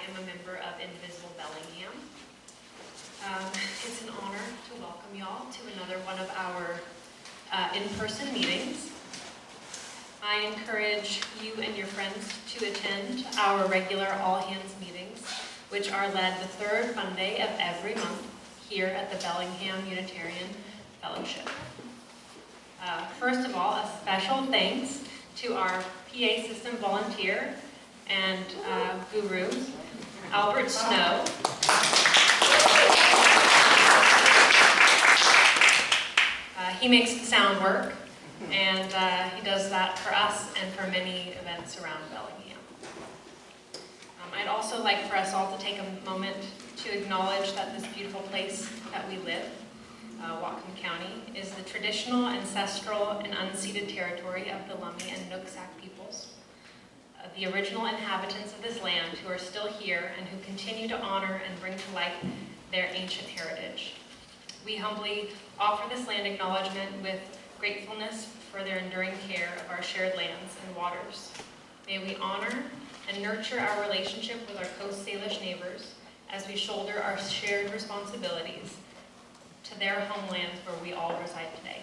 am a member of Indivisible Bellingham. It's an honor to welcome y'all to another one of our in-person meetings. I encourage you and your friends to attend our regular all-hands meetings, which are led the third Monday of every month here at the Bellingham Unitarian Fellowship. First of all, a special thanks to our PA system volunteer and guru, Albert Snow. He makes the sound work, and he does that for us and for many events around Bellingham. I'd also like for us all to take a moment to acknowledge that this beautiful place that we live, Whatcom County, is the traditional, ancestral, and unceded territory of the Lummi and Nooksack peoples, the original inhabitants of this land who are still here and who continue to honor and bring to light their ancient heritage. We humbly offer this land acknowledgement with gratefulness for their enduring care of our shared lands and waters. May we honor and nurture our relationship with our Coast Salish neighbors as we shoulder our shared responsibilities to their homelands where we all reside today.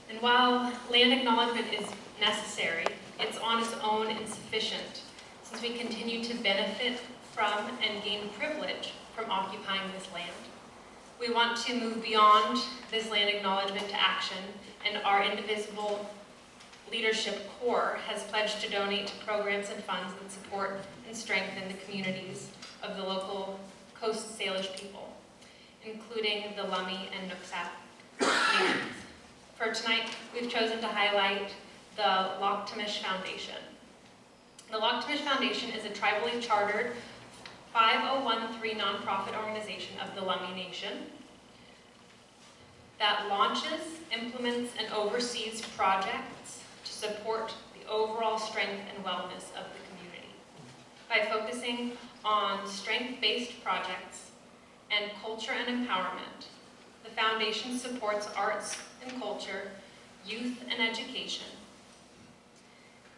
And while land acknowledgement is necessary, it's on its own insufficient, since we continue to benefit from and gain privilege from occupying this land. We want to move beyond this land acknowledgement to action, and our Indivisible Leadership Corps has pledged to donate to programs and funds that support and strengthen the communities of the local Coast Salish people, including the Lummi and Nooksack nations. For tonight, we've chosen to highlight the Lochtimish Foundation. The Lochtimish Foundation is a tribally chartered 5013 nonprofit organization of the Lummi Nation that launches, implements, and oversees projects to support the overall strength and wellness of the community. By focusing on strength-based projects and culture and empowerment, the foundation supports arts and culture, youth and education,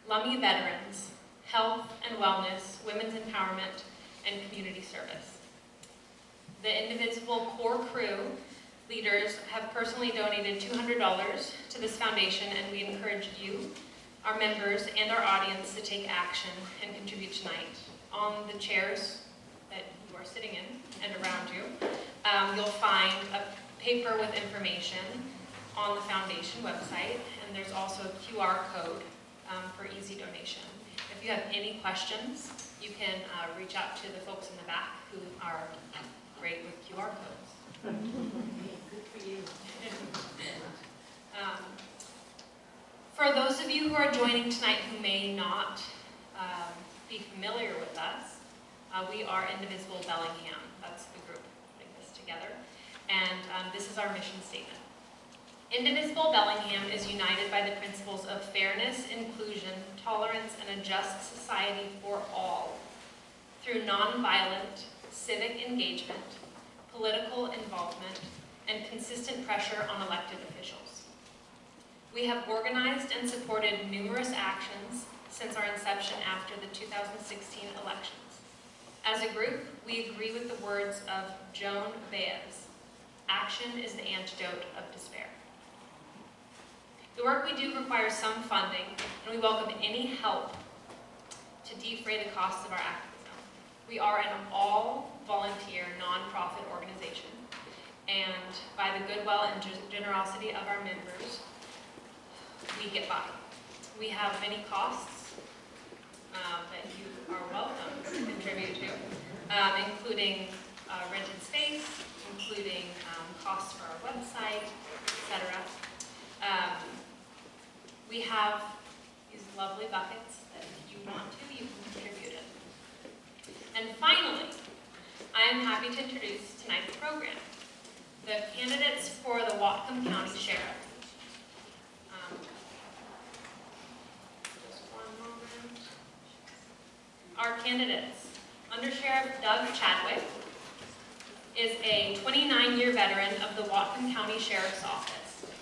Lummi veterans, health and wellness, women's empowerment, and community service. The Indivisible Core Crew leaders have personally donated $200 to this foundation, and we encourage you, our members, and our audience to take action and contribute tonight. On the chairs that you are sitting in and around you, you'll find a paper with information on the foundation website, and there's also a QR code for easy donation. If you have any questions, you can reach out to the folks in the back who are great with QR codes. Good for you. For those of you who are joining tonight who may not be familiar with us, we are Indivisible Bellingham. That's the group putting this together. And this is our mission statement. Indivisible Bellingham is united by the principles of fairness, inclusion, tolerance, and a just society for all through nonviolent civic engagement, political involvement, and consistent pressure on elected officials. We have organized and supported numerous actions since our inception after the 2016 elections. As a group, we agree with the words of Joan Baez, "Action is the antidote of despair." The work we do requires some funding, and we welcome any help to defray the costs of our activism. We are an all-volunteer, nonprofit organization, and by the goodwill and generosity of our members, we get by. We have many costs that you are welcome to contribute to, including rented space, including costs for our website, etc. We have these lovely buckets that if you want to, you can contribute in. And finally, I am happy to introduce tonight's program. The candidates for the Whatcom County Sheriff. Just one moment. Our candidates. Under Sheriff Doug Chadwick is a 29-year veteran of the Whatcom County Sheriff's Office.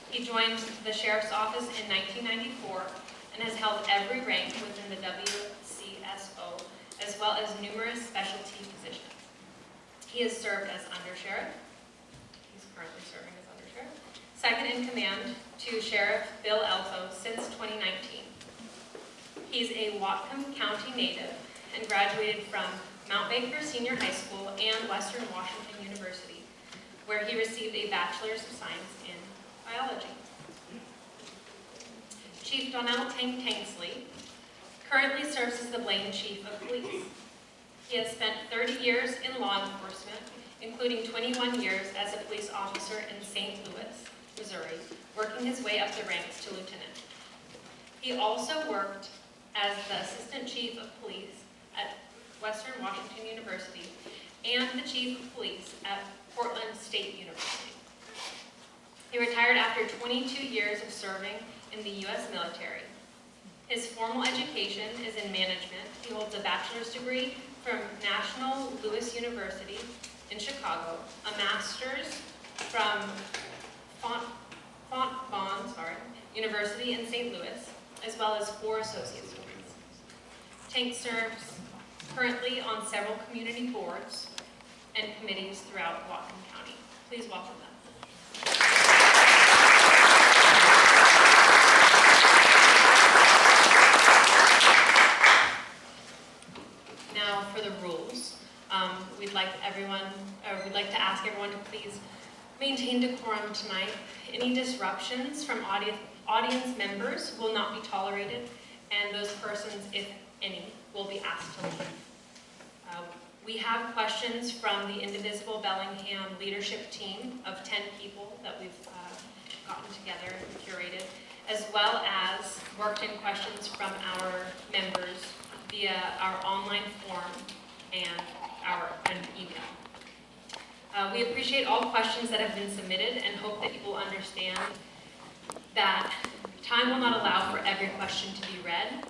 He joined the Sheriff's Office in 1994 and has held every rank within the WCSO, as as well as numerous specialty positions. He has served as undersheriff. He's currently serving as undersheriff. Second in command to Sheriff Bill Elto since 2019. He's a Whatcom County native and graduated from Mount Baker Senior High School and Western Washington University, where he received a Bachelor's of Science in Biology. Chief Donnell Tanksley currently serves as the Blaine Chief of Police. He has spent 30 years in law enforcement, including 21 years as a police officer in St. Louis, Missouri, working his way up the ranks to lieutenant. He also worked as the Assistant Chief of Police at Western Washington University and the Chief of Police at Portland State University. He retired after 22 years of serving in the U.S. military. His formal education is in management. He holds a bachelor's degree from National Louis University in Chicago, a master's from Fontbonne University in St. Louis, as well as 4 associate's degrees. Tank serves currently on several community boards and committees throughout Whatcom County. Please welcome them. Now for the rules. We'd like to ask everyone to please maintain decorum tonight. Any disruptions from audience members will not be tolerated, and those persons, if any, will be asked to leave. We have questions from the Indivisible Bellingham leadership team of 10 people that we've gotten together and curated, as well as worked in questions from our members via our online form and email. We appreciate all questions that have been submitted and hope that you will understand that time will not allow for every question to be read.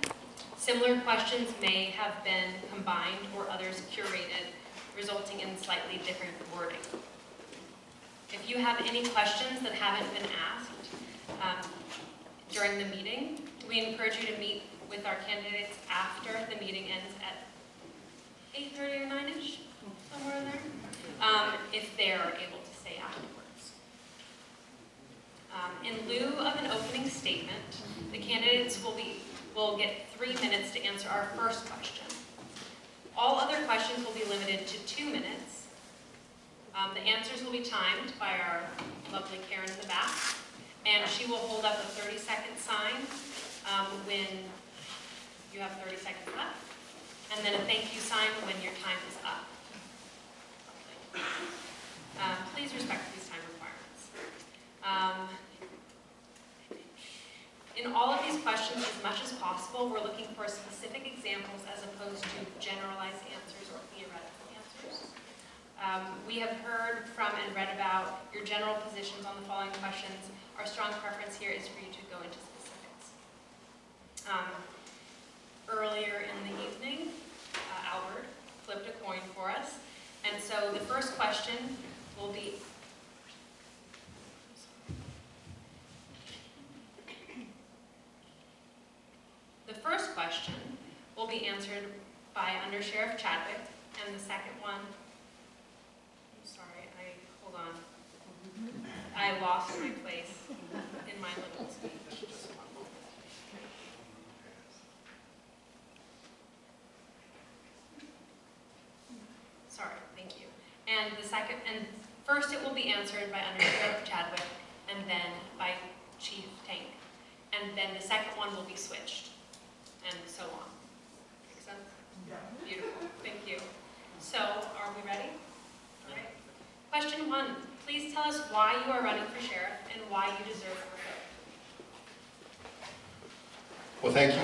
Similar questions may have been combined or others curated, resulting in slightly different wording. If you have any questions that haven't been asked during the meeting, we encourage you to meet with our candidates after the meeting ends at 8:30 or 9-ish, somewhere in there, if they're able to stay afterwards. In lieu of an opening statement, the candidates will get 3 minutes to answer our first question. All other questions will be limited to 2 minutes. The answers will be timed by our lovely Karen in the back, and she will hold up a 30-second sign when you have 30 seconds left, and then a thank you sign when your time is up. Please respect these time requirements. In all of these questions, as much as possible, we're looking for specific examples as opposed to generalized answers or theoretical answers. We have heard from and read about your general positions on the following questions. Our strong preference here is for you to go into specifics. Earlier in the evening, Albert flipped a coin for us, and so the first question will be answered by Under Sheriff Chadwick, and the second one, I'm sorry, hold on. I lost my place in my little speech. Just one moment. Sorry, thank you. And first it will be answered by Under Sheriff Chadwick, and then by Chief Tank. And then the second one will be switched, and so on. Make sense? Yeah. Beautiful, thank you. So, are we ready? All right. Question 1, please tell us why you are running for sheriff and why you deserve our vote. Well, thank you.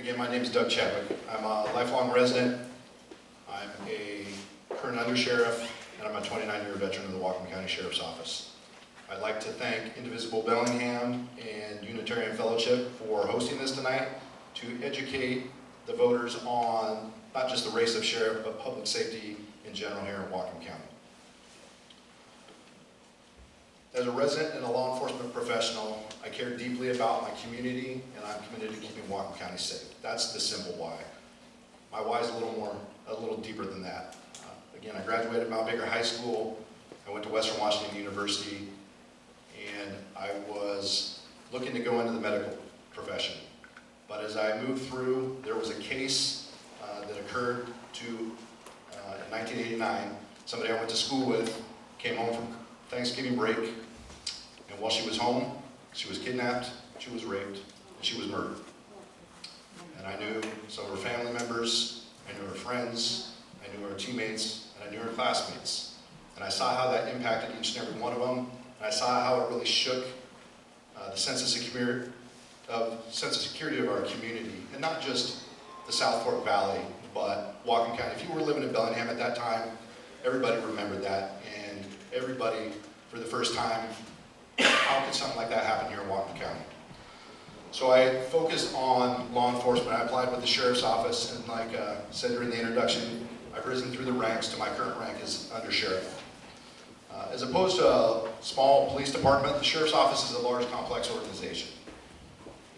Again, my name is Doug Chadwick. I'm a lifelong resident. I'm a current undersheriff, and I'm a 29-year veteran of the Whatcom County Sheriff's Office. I'd like to thank Indivisible Bellingham and Unitarian Fellowship for hosting this tonight to educate the voters on not just the race of sheriff, but public safety in general here in Whatcom County. As a resident and a law enforcement professional, I care deeply about my community, and I'm committed to keeping Whatcom County safe. That's the simple why. My why is a little more a little deeper than that. Again, I graduated Mount Baker High School. I went to Western Washington University, and I was looking to go into the medical profession. But as I moved through, there was a case that occurred in 1989. Somebody I went to school with came home from Thanksgiving break, and while she was home, she was kidnapped, she was raped, and she was murdered. And I knew some of her family members, I knew her friends, I knew her teammates, and I knew her classmates. And I saw how that impacted each and every one of them, and I saw how it really shook the sense of security of our community, and not just the South Fork Valley, but Whatcom County. If you were living in Bellingham at that time, everybody remembered that, and everybody, for the first time, how could something like that happen here in Whatcom County? So I focused on law enforcement. I applied with the Sheriff's Office, and like I said during the introduction, I've risen through the ranks to my current rank as Undersheriff. As opposed to a small police department, the Sheriff's Office is a large, complex organization.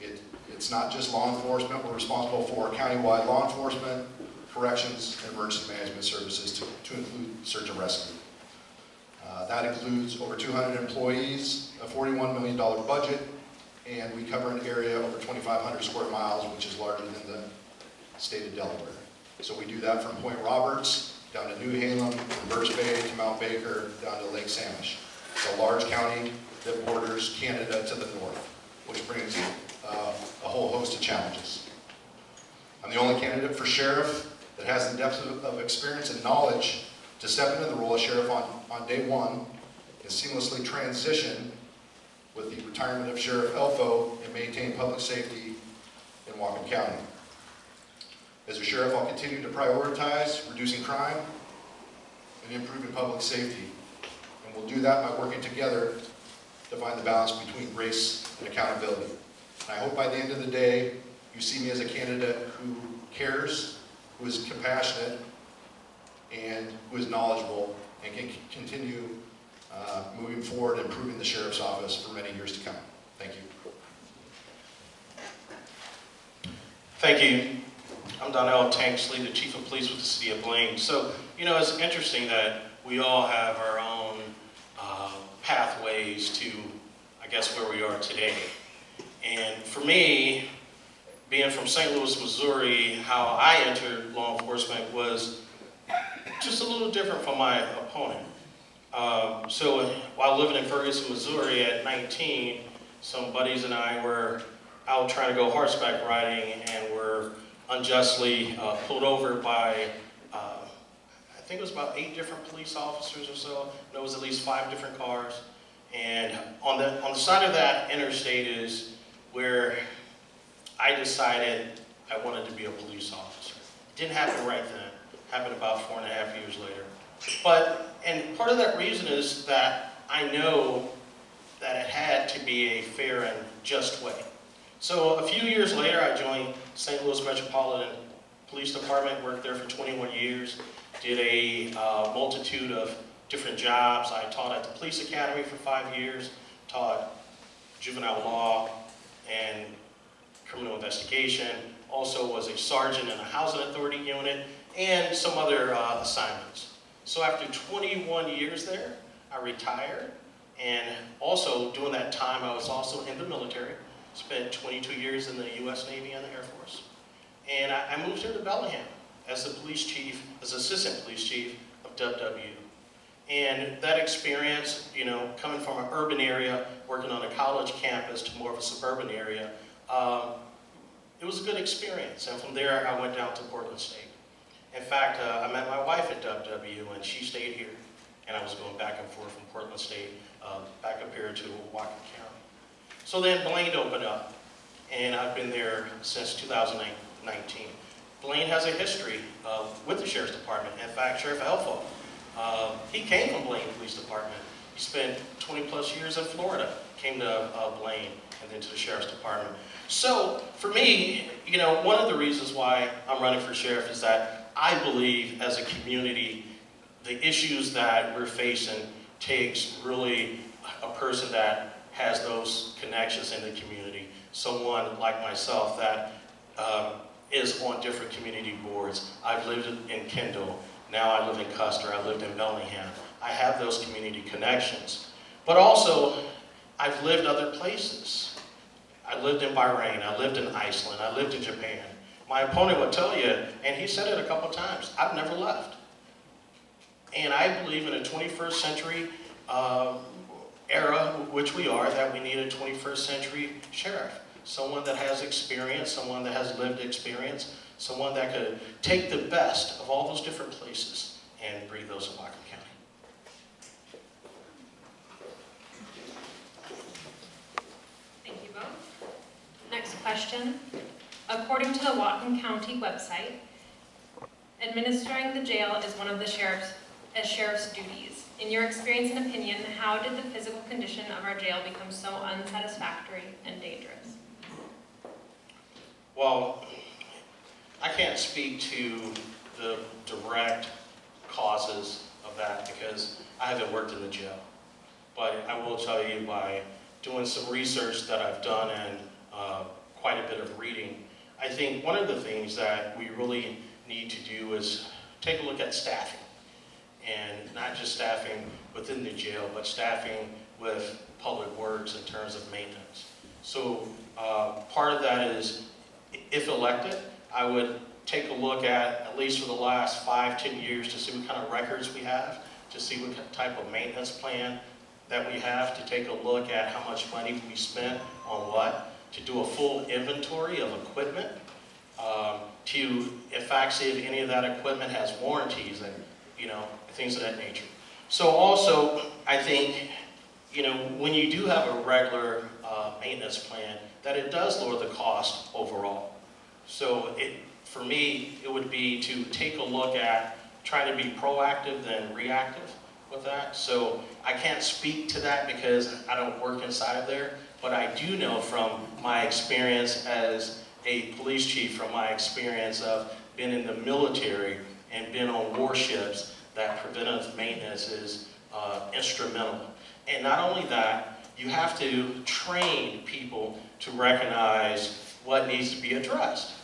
It's not just law enforcement. We're responsible for countywide law enforcement, corrections, and emergency management services to include search and rescue. That includes over 200 employees, a $41 million budget, and we cover an area over 2,500 square miles, which is larger than the state of Delaware. So we do that from Point Roberts down to New Halem, from Birch Bay to Mount Baker, down to Lake Samish. It's a large county that borders Canada to the north, which brings a whole host of challenges. I'm the only candidate for sheriff that has the depth of experience and knowledge to step into the role of sheriff on day one and seamlessly transition with the retirement of Sheriff Elfo and maintain public safety in Whatcom County. As a sheriff, I'll continue to prioritize reducing crime and improving public safety. And we'll do that by working together to find the balance between grace and accountability. And I hope by the end of the day, you see me as a candidate who cares, who is compassionate, and who is knowledgeable, and can continue moving forward and improving the Sheriff's Office for many years to come. Thank you. Thank you. I'm Donnell, Tanksley, the Chief of Police with the City of Blaine. So, you know, it's interesting that we all have our own pathways to, I guess, where we are today. And for me, being from St. Louis, Missouri, how I entered law enforcement was just a little different from my opponent. So while living in Ferguson, Missouri at 19, some buddies and I were out trying to go horseback riding and were unjustly pulled over by, I think it was about 8 different police officers or so. There was at least 5 different cars. And on the side of that interstate is where I decided I wanted to be a police officer. It didn't happen right then. It happened about 4.5 years later. And part of that reason is that I know that it had to be a fair and just way. So a few years later, I joined St. Louis Metropolitan Police Department, worked there for 21 years, did a multitude of different jobs. I taught at the Police Academy for 5 years, taught juvenile law and criminal investigation, also was a sergeant in a housing authority unit, and some other assignments. So after 21 years there, I retired, and also during that time, I was also in the military. Spent 22 years in the U.S. Navy and the Air Force. And I moved here to Bellingham as the police chief, as assistant police chief of WW. And that experience, you know, coming from an urban area, working on a college campus to more of a suburban area, it was a good experience. And from there, I went down to Portland State. In fact, I met my wife at WW, and she stayed here. And I was going back and forth from Portland State back up here to Whatcom County. So then Blaine opened up, and I've been there since 2019. Blaine has a history with the Sheriff's Department. In fact, Sheriff Elfo, he came from Blaine Police Department. He spent 20 plus years in Florida, came to Blaine, and then to the Sheriff's Department. So for me, you know, one of the reasons why I'm running for sheriff is that I believe as a community, the issues that we're facing takes really a person that has those connections in the community. Someone like myself that is on different community boards. I've lived in Kendall, now I live in Custer, I lived in Bellingham. I have those community connections. But also, I've lived other places. I lived in Bahrain, I lived in Iceland, I lived in Japan. My opponent would tell you, and he said it a couple times, I've never left. And I believe in a 21st century era, which we are, that we need a 21st century sheriff. Someone that has experience, someone that has lived experience, someone that could take the best of all those different places and bring those in Whatcom County. Thank you both. Next question. According to the Whatcom County website, administering the jail is one of the sheriff's duties. In your experience and opinion, how did the physical condition of our jail become so unsatisfactory and dangerous? Well, I can't speak to the direct causes of that because I haven't worked in the jail. But I will tell you by doing some research that I've done and quite a bit of reading, I think one of the things that we really need to do is take a look at staffing. And not just staffing within the jail, but staffing with public works in terms of maintenance. So part of that is, if elected, I would take a look at least for the last 5-10 years, to see what kind of records we have, to see what type of maintenance plan that we have, to take a look at how much money we spent on what, to do a full inventory of equipment, to in fact see if any of that equipment has warranties and things of that nature. So also, I think, when you do have a regular maintenance plan, that it does lower the cost overall. So for me, it would be to take a look at trying to be proactive than reactive with that. So I can't speak to that because I don't work inside of there, but I do know from my experience as a police chief, from my experience of being in the military and being on warships, that preventive maintenance is instrumental. And not only that, you have to train people to recognize what needs to be addressed.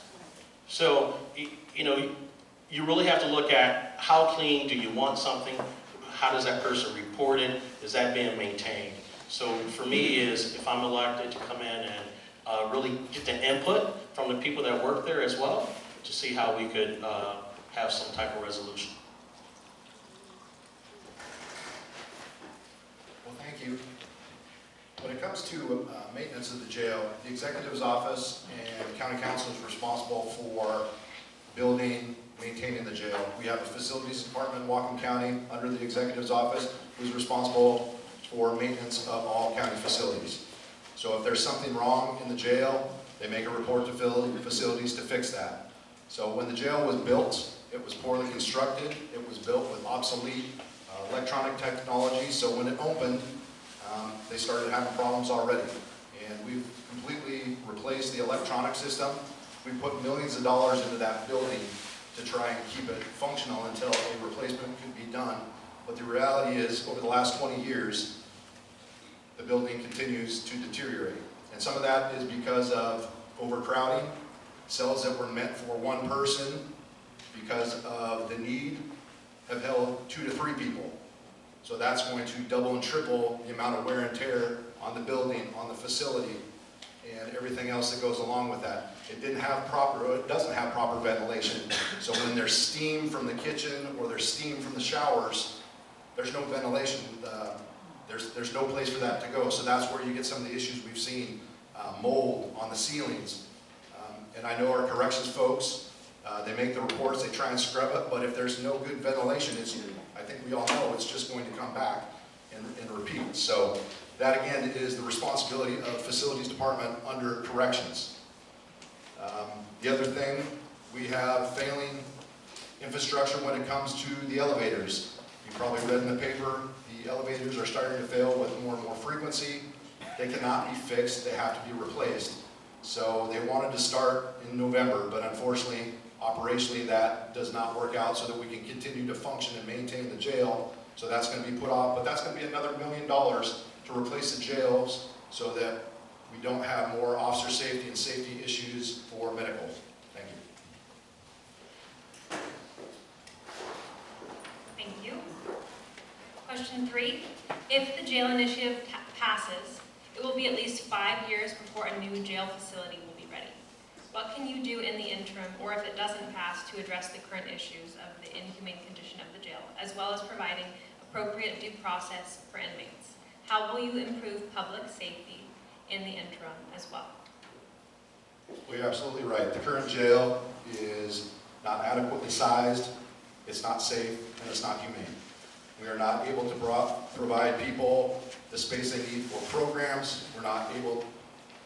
So, you really have to look at how clean do you want something, how does that person report it, is that being maintained? So for me is, if I'm elected, to come in and really get the input from the people that work there as well, to see how we could have some type of resolution. Well, thank you. When it comes to maintenance of the jail, the executive's office and county council is responsible for building, maintaining the jail. We have a facilities department in Whatcom County under the executive's office who's responsible for maintenance of all county facilities. So if there's something wrong in the jail, they make a report to facilities to fix that. So when the jail was built, it was poorly constructed. It was built with obsolete electronic technology. So when it opened, they started having problems already. And we've completely replaced the electronic system. We put millions of dollars into that building to try and keep it functional until a replacement could be done. But the reality is, over the last 20 years, the building continues to deteriorate. And some of that is because of overcrowding. Cells that were meant for one person, because of the need, have held 2 to 3 people. So that's going to double and triple the amount of wear and tear on the building, on the facility, and everything else that goes along with that. It doesn't have proper ventilation. So when there's steam from the kitchen or there's steam from the showers, there's no ventilation. There's no place for that to go. So that's where you get some of the issues we've seen. Mold on the ceilings. And I know our corrections folks, they make the reports, they try and scrub it, but if there's no good ventilation, I think we all know it's just going to come back and repeat. So that again is the responsibility of facilities department under corrections. The other thing, we have failing infrastructure when it comes to the elevators. You probably read in the paper, the elevators are starting to fail with more and more frequency. They cannot be fixed, they have to be replaced. So they wanted to start in November, but unfortunately, operationally, that does not work out so that we can continue to function and maintain the jail. So that's going to be put off, but that's going to be another $1 million to replace the jails so that we don't have more officer safety and safety issues for medical. Thank you. Question 3, if the jail initiative passes, it will be at least 5 years before a new jail facility will be ready. What can you do in the interim, or if it doesn't pass, to address the current issues of the inhumane condition of the jail, as well as providing appropriate due process for inmates? How will you improve public safety in the interim as well? Well, you're absolutely right. The current jail is not adequately sized, it's not safe, and it's not humane. We are not able to provide people the space they need for programs. We're not able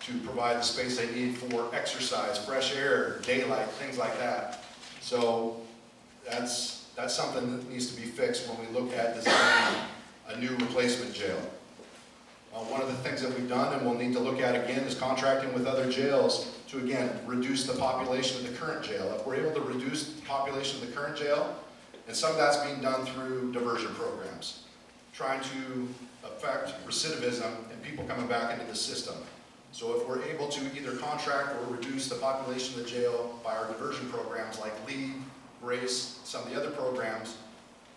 to provide the space they need for exercise, fresh air, daylight, things like that. So that's something that needs to be fixed when we look at designing a new replacement jail. One of the things that we've done and we'll need to look at again is contracting with other jails to, again, reduce the population of the current jail. If we're able to reduce the population of the current jail, and some of that's being done through diversion programs, trying to affect recidivism and people coming back into the system. So if we're able to either contract or reduce the population of the jail by our diversion programs like LEAD, GRACE, some of the other programs,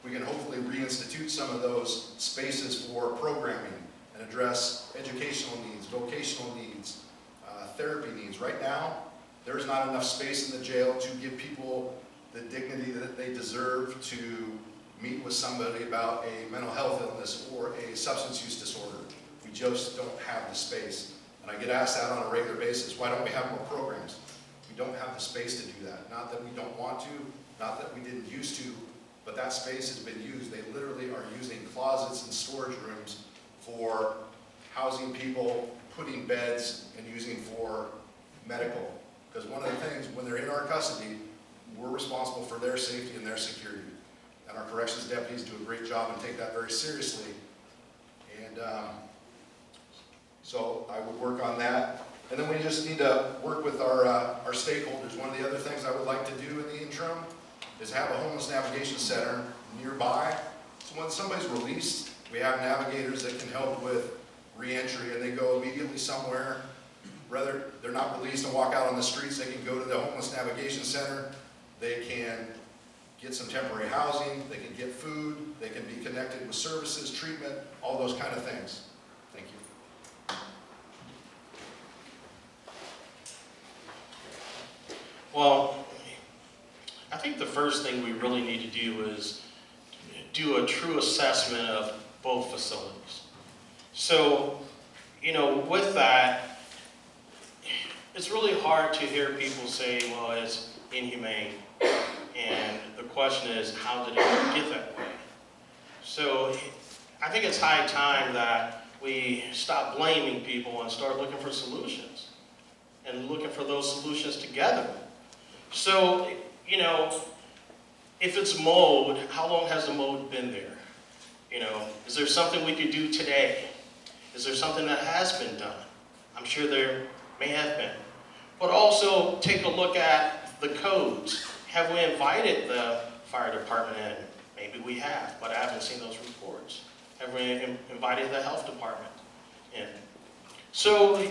we can hopefully reinstitute some of those spaces for programming and address educational needs, vocational needs, therapy needs. Right now, there's not enough space in the jail to give people the dignity that they deserve to meet with somebody about a mental health illness or a substance use disorder. We just don't have the space. And I get asked that on a regular basis. Why don't we have more programs? We don't have the space to do that. Not that we don't want to, not that we didn't used to, but that space has been used. They literally are using closets and storage rooms for housing people, putting beds, and using for medical. Because one of the things, when they're in our custody, we're responsible for their safety and their security. And our corrections deputies do a great job and take that very seriously. And so I would work on that. And then we just need to work with our stakeholders. One of the other things I would like to do in the interim is have a homeless navigation center nearby. So when somebody's released, we have navigators that can help with re-entry, and they go immediately somewhere. Whether they're not released and walk out on the streets, they can go to the homeless navigation center. They can get some temporary housing, they can get food, they can be connected with services, treatment, all those kind of things. Thank you. Well, I think the first thing we really need to do is do a true assessment of both facilities. So, with that, it's really hard to hear people say, well, it's inhumane. And the question is, how did it get that way? So I think it's high time that we stop blaming people and start looking for solutions and looking for those solutions together. So, if it's mold, how long has the mold been there? Is there something we could do today? Is there something that has been done? I'm sure there may have been. But also take a look at the codes. Have we invited the fire department in? Maybe we have, but I haven't seen those reports. Have we invited the health department in? So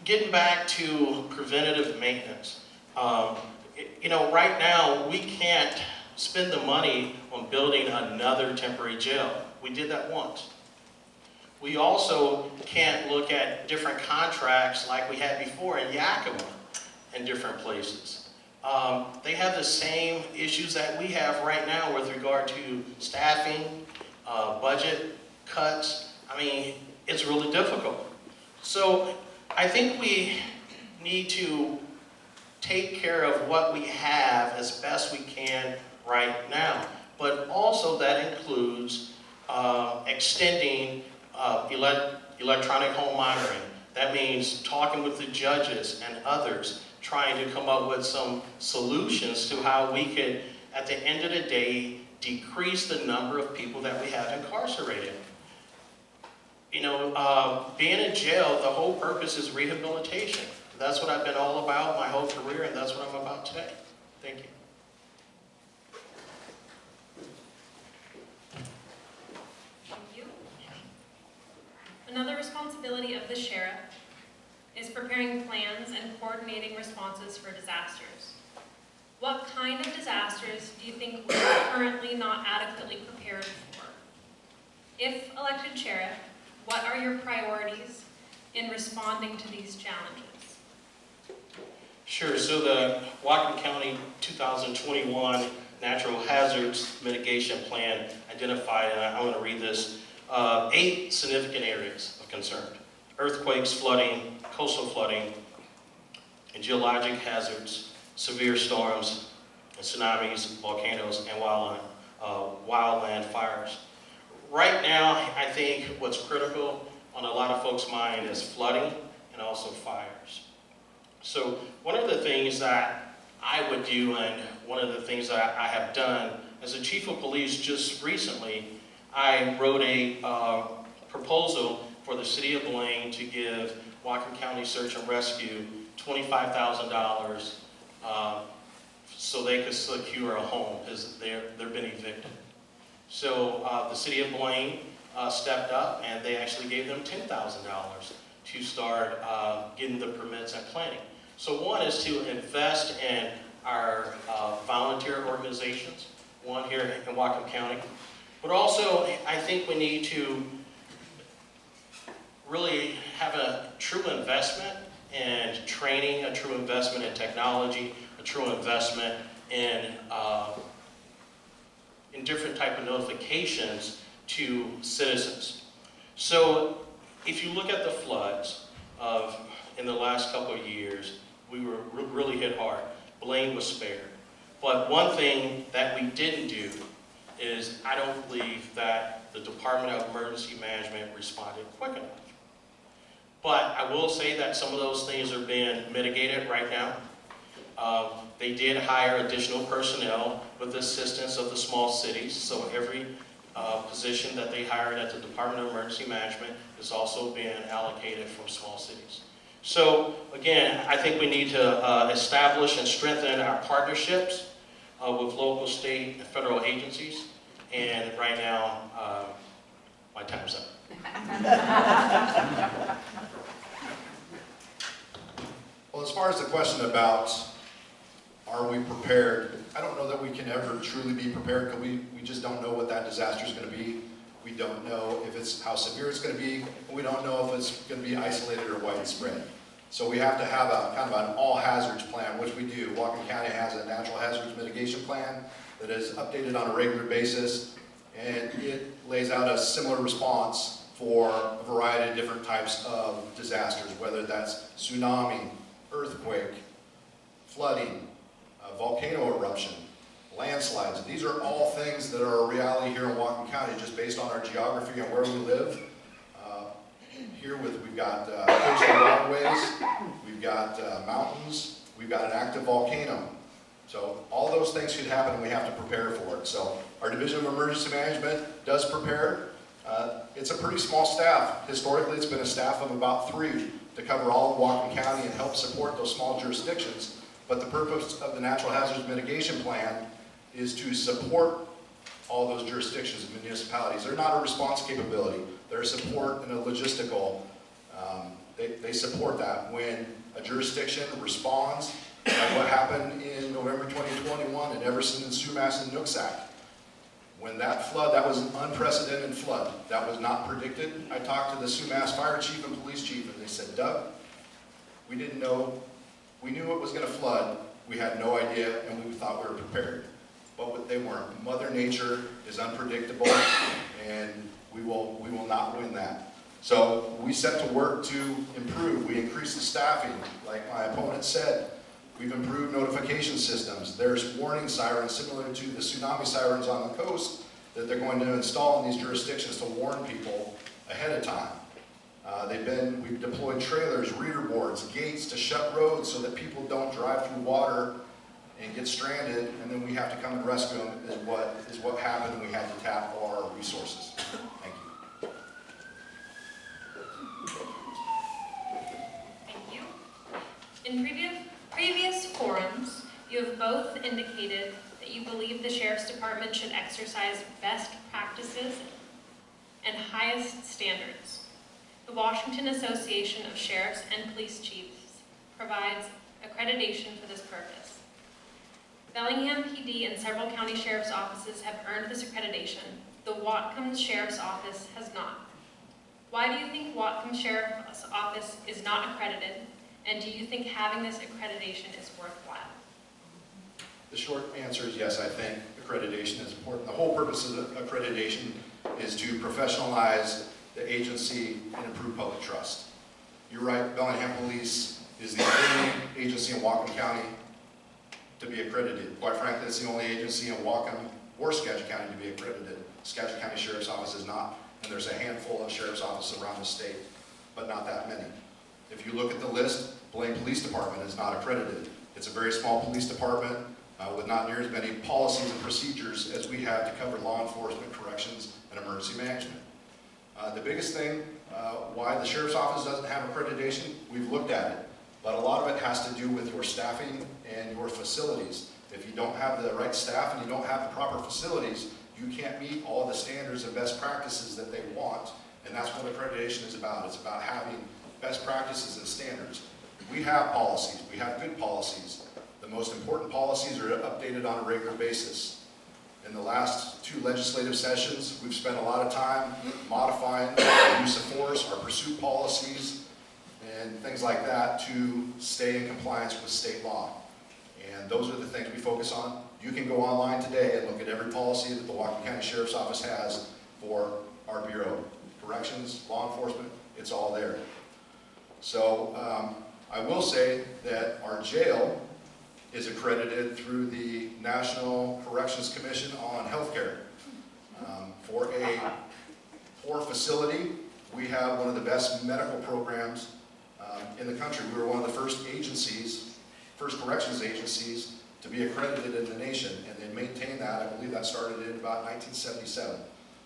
getting back to preventative maintenance, right now we can't spend the money on building another temporary jail. We did that once. We also can't look at different contracts like we had before in Yakima and different places. They have the same issues that we have right now with regard to staffing, budget cuts. It's really difficult. So I think we need to take care of what we have as best we can right now. But also that includes extending electronic home monitoring. That means talking with the judges and others, trying to come up with some solutions to how we could, at the end of the day, decrease the number of people that we have incarcerated. Being in jail, the whole purpose is rehabilitation. That's what I've been all about my whole career, and that's what I'm about today. Thank you. Thank you. Another responsibility of the sheriff is preparing plans and coordinating responses for disasters. What kind of disasters do you think we are currently not adequately prepared for? If elected sheriff, what are your priorities in responding to these challenges? Sure, so the Whatcom County 2021 Natural Hazards Mitigation Plan identified, and I'm going to read this, 8 significant areas of concern: earthquakes, flooding, coastal flooding, and geologic hazards, severe storms, and tsunamis, volcanoes, and wildland fires. Right now, I think what's critical on a lot of folks' mind is flooding and also fires. So one of the things that I would do, and one of the things that I have done as a chief of police just recently, I wrote a proposal for the city of Blaine to give Whatcom County Search and Rescue $25,000 so they could secure a home because they've been evicted. So the city of Blaine stepped up, and they actually gave them $10,000 to start getting the permits and planning. So one is to invest in our volunteer organizations, one here in Whatcom County. But also, I think we need to really have a true investment in training, a true investment in technology, a true investment in different type of notifications to citizens. So if you look at the floods in the last couple of years, we were really hit hard. Blaine was spared. But one thing that we didn't do is I don't believe that the Department of Emergency Management responded quick enough. But I will say that some of those things are being mitigated right now. They did hire additional personnel with the assistance of the small cities. So every position that they hired at the Department of Emergency Management is also being allocated from small cities. So again, I think we need to establish and strengthen our partnerships with local, state, and federal agencies. And right now, my time's up. Well, as far as the question about are we prepared, I don't know that we can ever truly be prepared because we just don't know what that disaster is going to be. We don't know if it's how severe it's going to be. And we don't know if it's going to be isolated or widespread. So we have to have a kind of an all hazards plan, which we do. Whatcom County has a natural hazards mitigation plan that is updated on a regular basis, and it lays out a similar response for a variety of different types of disasters, whether that's tsunami, earthquake, flooding, volcano eruption, landslides. These are all things that are a reality here in Whatcom County just based on our geography and where we live. Here we've got coastal waterways, we've got mountains, we've got an active volcano. So all those things could happen and we have to prepare for it. So our Division of Emergency Management does prepare. It's a pretty small staff. Historically, it's been a staff of about 3 to cover all of Whatcom County and help support those small jurisdictions. But the purpose of the Natural Hazards Mitigation Plan is to support all those jurisdictions and municipalities. They're not a response capability. They're support and a logistical. They support that. When a jurisdiction responds, like what happened in November 2021 in Everson and Sumas and Nooksack, when that flood, that was an unprecedented flood. That was not predicted. I talked to the Sumas fire chief and police chief, and they said, Doug, we didn't know. We knew it was going to flood. We had no idea, and we thought we were prepared. But they weren't. Mother Nature is unpredictable, and we will not win that. So we set to work to improve. We increased the staffing, like my opponent said. We've improved notification systems. There's warning sirens similar to the tsunami sirens on the coast that they're going to install in these jurisdictions to warn people ahead of time. We've deployed trailers, reader boards, gates to shut roads so that people don't drive through water and get stranded, and then we have to come and rescue them is what happened, and we had to tap our resources. Thank you. Thank you. In previous forums, you have both indicated that you believe the Sheriff's Department should exercise best practices and highest standards. The Washington Association of Sheriffs and Police Chiefs provides accreditation for this purpose. Bellingham PD and several county sheriff's offices have earned this accreditation, The Whatcom Sheriff's Office has not. Why do you think Whatcom Sheriff's Office is not accredited, and do you think having this accreditation is worthwhile? The short answer is yes, I think accreditation is important. The whole purpose of accreditation is to professionalize the agency and improve public trust. You're right, Bellingham Police is the only agency in Whatcom County to be accredited. Quite frankly, it's the only agency in Whatcom or Skagit County to be accredited. Skagit County Sheriff's Office is not, and there's a handful of sheriff's offices around the state, but not that many. If you look at the list, Blaine Police Department is not accredited. It's a very small police department with not near as many policies and procedures as we have to cover law enforcement, corrections, and emergency management. The biggest thing why the Sheriff's Office doesn't have accreditation, we've looked at it, but a lot of it has to do with your staffing and your facilities. If you don't have the right staff and you don't have the proper facilities, you can't meet all the standards and best practices that they want, and that's what accreditation is about. It's about having best practices and standards. We have policies, we have good policies. The most important policies are updated on a regular basis. In the last 2 legislative sessions, we've spent a lot of time modifying our use of force, our pursuit policies, and things like that to stay in compliance with state law. And those are the things we focus on. You can go online today and look at every policy that the Whatcom County Sheriff's Office has for our bureau. Corrections, law enforcement, it's all there. So I will say that our jail is accredited through the National Corrections Commission on Healthcare. For a poor facility, we have one of the best medical programs in the country. We were one of the first corrections agencies to be accredited in the nation, and they maintained that. I believe that started in about 1977.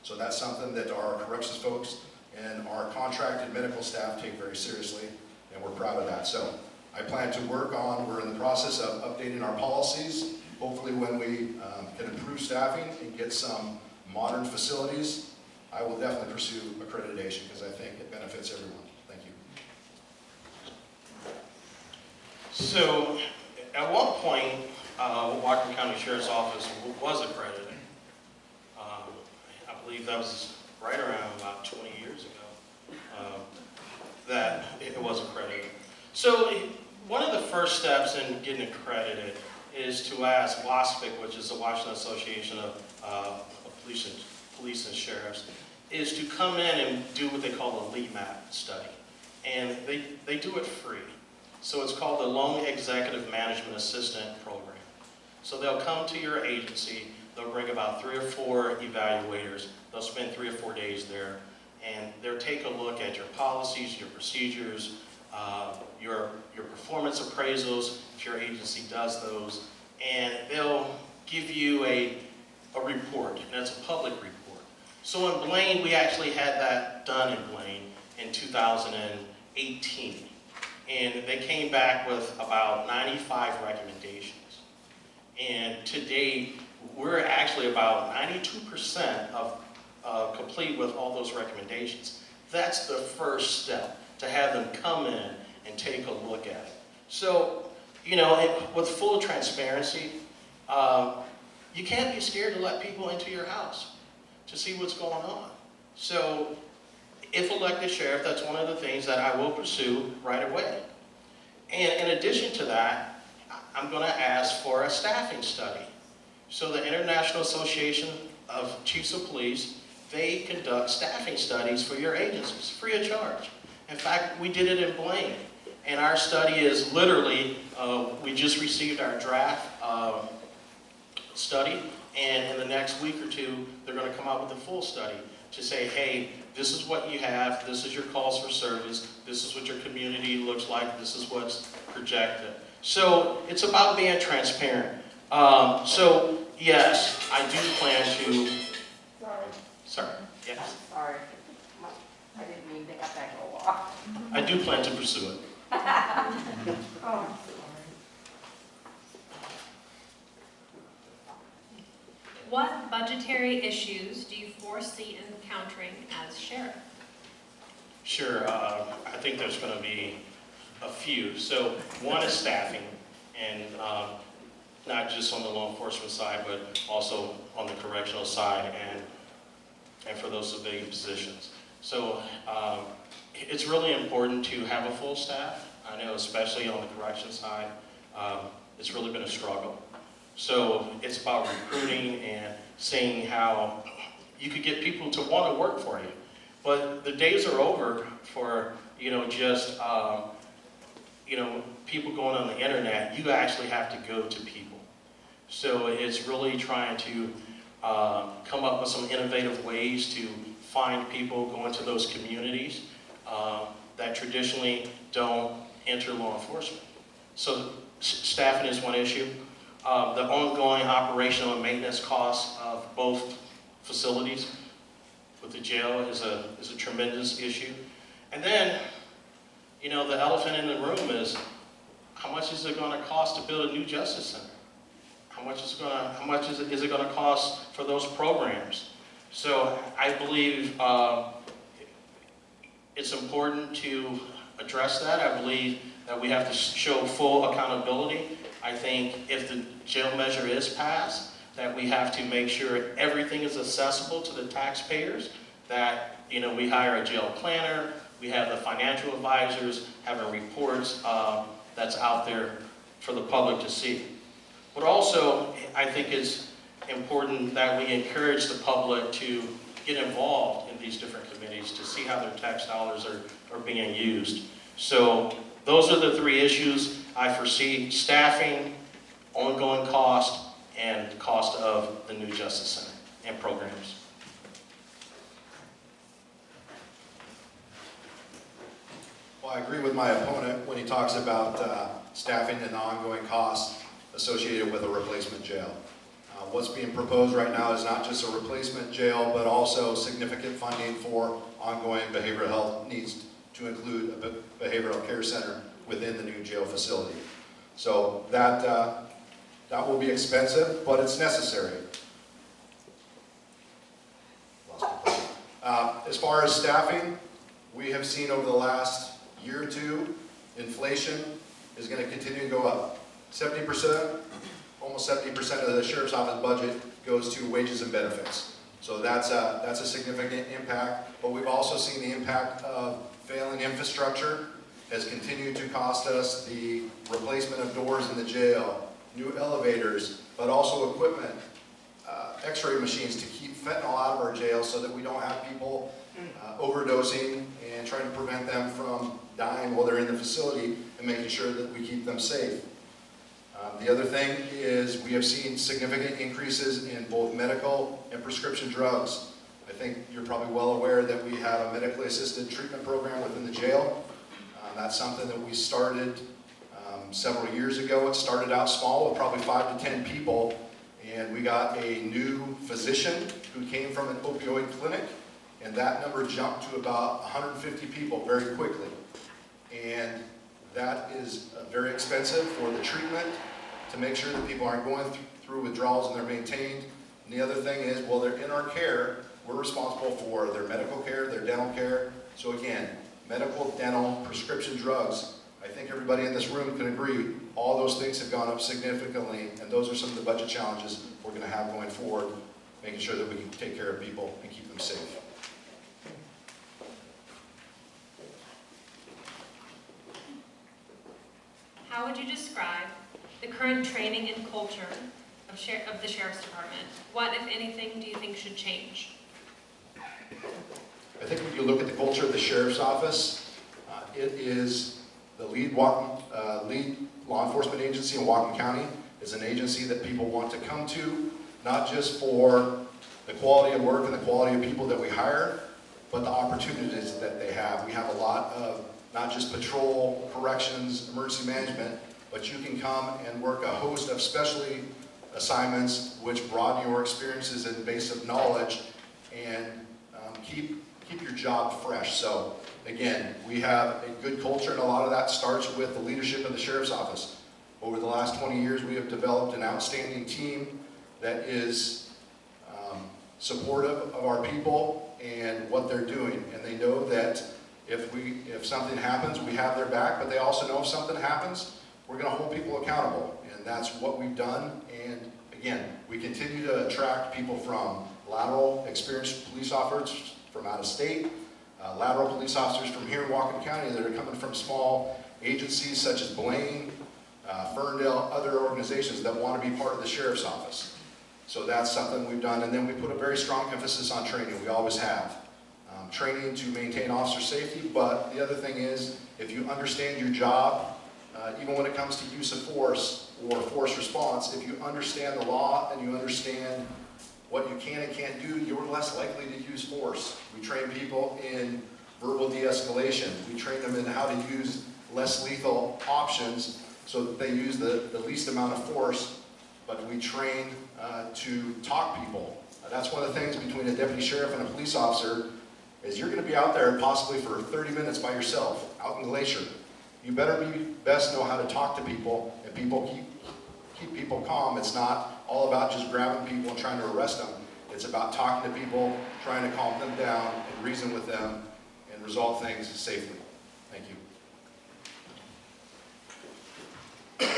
So that's something that our corrections folks and our contracted medical staff take very seriously, and we're proud of that. So I plan to work on, we're in the process of updating our policies. Hopefully when we can improve staffing and get some modern facilities, I will definitely pursue accreditation because I think it benefits everyone. Thank you. So, at one point, Whatcom County Sheriff's Office was accredited. I believe that was right around about 20 years ago that it was accredited. So, one of the first steps in getting accredited is to ask WASPIC, which is the Washington Association of Police and Sheriffs, is to come in and do what they call a LEMAT study. And they do it free. So it's called the Loan Executive Management Assistant Program. So they'll come to your agency, they'll bring about 3 or 4 evaluators, they'll spend 3 or 4 days there, and they'll take a look at your policies, your procedures, your performance appraisals, if your agency does those, and they'll give you a report, and it's a public report. So in Blaine, we actually had that done in Blaine in 2018. And they came back with about 95 recommendations. And to date, we're actually about 92% of complete with all those recommendations. That's the first step, to have them come in and take a look at it. So, you know, with full transparency, you can't be scared to let people into your house to see what's going on. So, if elected sheriff, that's one of the things that I will pursue right away. And in addition to that, I'm going to ask for a staffing study. So the International Association of Chiefs of Police, they conduct staffing studies for your agencies, free of charge. In fact, we did it in Blaine. And our study is literally, we just received our draft study, and in the next week or 2, they're going to come out with a full study to say, hey, this is what you have, this is your calls for service, this is what your community looks like, this is what's projected. So it's about being transparent. So yes, I do plan to... Sorry, yes. Sorry. I didn't mean to have that go off. I do plan to pursue it. Oh, What budgetary issues do you foresee encountering as sheriff? Sure, I think there's going to be a few. So one is staffing, and not just on the law enforcement side, but also on the correctional side. And and for those civilian positions. So it's really important to have a full staff. I know especially on the correction side, it's really been a struggle. So it's about recruiting and seeing how you could get people to want to work for you. But the days are over for, just, people going on the internet. You actually have to go to people. So it's really trying to come up with some innovative ways to find people, go into those communities that traditionally don't enter law enforcement. So staffing is one issue. The ongoing operational and maintenance costs of both facilities with the jail is a tremendous issue. And then, the elephant in the room is how much is it going to cost to build a new justice center? How much is it going to cost for those programs? So I believe it's important to address that. I believe that we have to show full accountability. I think if the jail measure is passed, that we have to make sure everything is accessible to the taxpayers, that we hire a jail planner, we have the financial advisors having reports that's out there for the public to see. But also, I think it's important that we encourage the public to get involved in these different committees to see how their tax dollars are being used. So those are the three issues I foresee: staffing, ongoing cost, and cost of the new Justice Center and programs. Well, I agree with my opponent when he talks about staffing and the ongoing costs associated with a replacement jail. What's being proposed right now is not just a replacement jail, but also significant funding for ongoing behavioral health needs to include a behavioral care center within the new jail facility. So that will be expensive, but it's necessary. As far as staffing, we have seen over the last year or two, inflation is going to continue to go up. 70%, almost 70% of the sheriff's office budget goes to wages and benefits. So that's a significant impact. But we've also seen the impact of failing infrastructure has continued to cost us the replacement of doors in the jail, new elevators, but also equipment, x-ray machines to keep fentanyl out of our jail so that we don't have people overdosing and trying to prevent them from dying while they're in the facility and making sure that we keep them safe. The other thing is we have seen significant increases in both medical and prescription drugs. I think you're probably well aware that we have a medically assisted treatment program within the jail. That's something that we started several years ago. It started out small with probably 5 to 10 people, and we got a new physician who came from an opioid clinic, and that number jumped to about 150 people very quickly. And that is very expensive for the treatment, to make sure that people aren't going through withdrawals and they're maintained. And the other thing is, while they're in our care, we're responsible for their medical care, their dental care. So again, medical, dental, prescription drugs, I think everybody in this room can agree, all those things have gone up significantly, and those are some of the budget challenges we're going to have going forward, making sure that we can take care of people and keep them safe. How would you describe the current training and culture of the Sheriff's Department? What, if anything, do you think should change? I think when you look at the culture of the Sheriff's Office, it is the lead law enforcement agency in Whatcom County. Is an agency that people want to come to, not just for the quality of work and the quality of people that we hire, but the opportunities that they have. We have a lot of not just patrol, corrections, emergency management, but you can come and work a host of specialty assignments which broaden your experiences and base of knowledge and keep your job fresh. So again, we have a good culture, and a lot of that starts with the leadership of the Sheriff's Office. Over the last 20 years, we have developed an outstanding team that is supportive of our people and what they're doing, and they know that if something happens, we have their back, but they also know if something happens, we're going to hold people accountable, and that's what we've done. And again, we continue to attract people from lateral experienced police officers from out of state, lateral police officers from here in Whatcom County that are coming from small agencies such as Blaine, Ferndale, other organizations that want to be part of the sheriff's office. So that's something we've done, and then we put a very strong emphasis on training. We always have. Training to maintain officer safety, but the other thing is, if you understand your job, even when it comes to use of force or force response, if you understand the law and you understand what you can and can't do, you're less likely to use force. We train people in verbal de-escalation. We train them in how to use less lethal options so that they use the least amount of force, but we train to talk people. That's one of the things between a deputy sheriff and a police officer is you're going to be out there possibly for 30 minutes by yourself, out in Glacier. You better best know how to talk to people, and keep people calm. It's not all about just grabbing people and trying to arrest them. It's about talking to people, trying to calm them down, and reason with them, and resolve things safely. Thank you.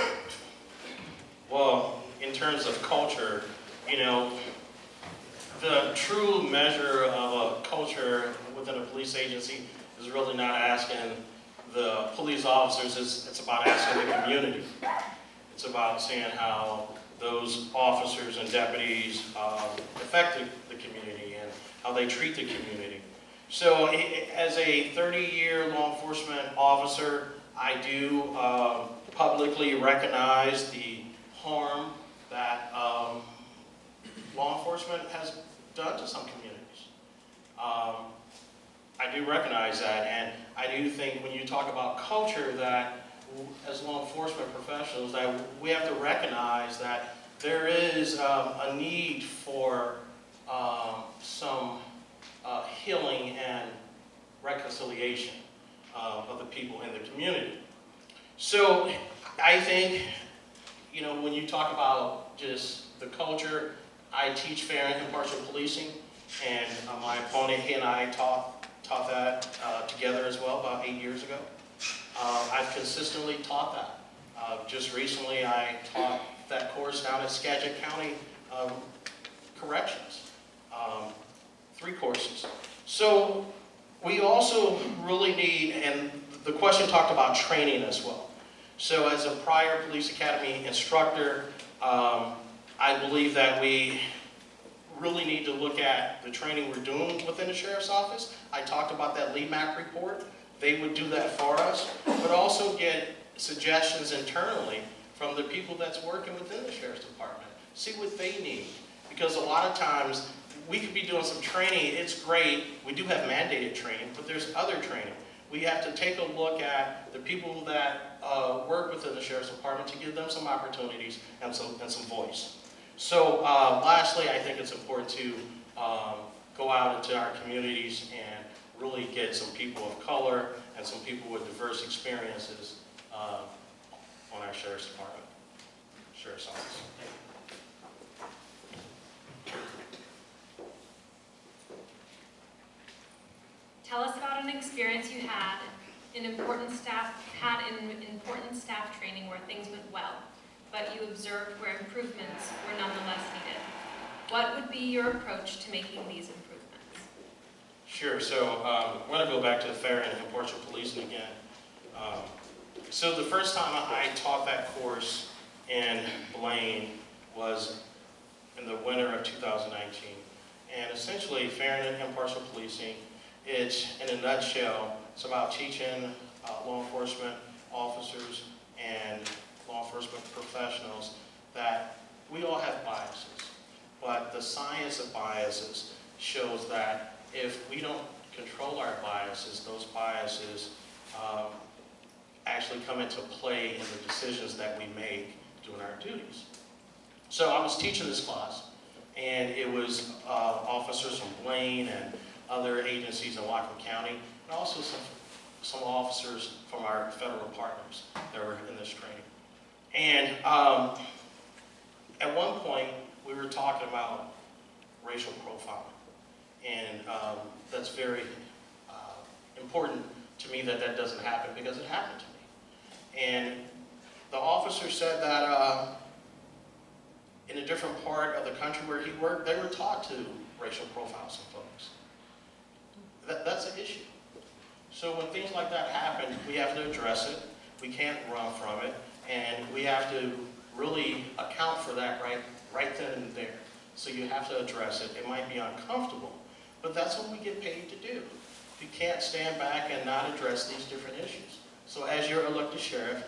Well, in terms of culture, you know, the true measure of a culture within a police agency is really not asking the police officers, it's about asking the community. It's about seeing how those officers and deputies affect the community and how they treat the community. So as a 30-year law enforcement officer, I do publicly recognize the harm that law enforcement has done to some communities. I do recognize that, and I do think when you talk about culture that as law enforcement professionals that we have to recognize that there is a need for some healing and reconciliation of the people in the community. So I think, you know, when you talk about just the culture, I teach fair and impartial policing, and my opponent, he and I taught that together as well about 8 years ago. I've consistently taught that. Just recently, I taught that course down at Skagit County Corrections, 3 courses. So we also really need, and the question talked about training as well. So as a prior police academy instructor, I believe that we really need to look at the training we're doing within the sheriff's office. I talked about that LEMAC report. They would do that for us, but also get suggestions internally from the people that's working within the sheriff's department. See what they need. Because a lot of times, we could be doing some training, it's great, we do have mandated training, but there's other training. We have to take a look at the people that work within the sheriff's department to give them some opportunities and some voice. So lastly, I think it's important to go out into our communities and really get some people of color and some people with diverse experiences on our sheriff's department, sheriff's office. Tell us about an experience you had in important staff training where things went well, but you observed where improvements were nonetheless needed. What would be your approach to making these improvements? Sure. So I'm going to go back to fair and impartial policing again. So the first time I taught that course in Blaine was in the winter of 2019. And essentially, fair and impartial policing, it's, in a nutshell, it's about teaching law enforcement officers and law enforcement professionals that we all have biases. But the science of biases shows that if we don't control our biases, those biases actually come into play in the decisions that we make doing our duties. So I was teaching this class, and it was officers from Blaine and other agencies in Whatcom County, and also some officers from our federal partners that were in this training. And at one point, we were talking about racial profiling. And that's very important to me that doesn't happen, because it happened to me. And the officer said that in in a different part of the country where he worked, they were taught to racial profile some folks. That's an issue. So when things like that happen, we have to address it. We can't run from it, and we have to really account for that right then and there. So you have to address it. It might be uncomfortable, but that's what we get paid to do. You can't stand back and not address these different issues. So as your elected sheriff,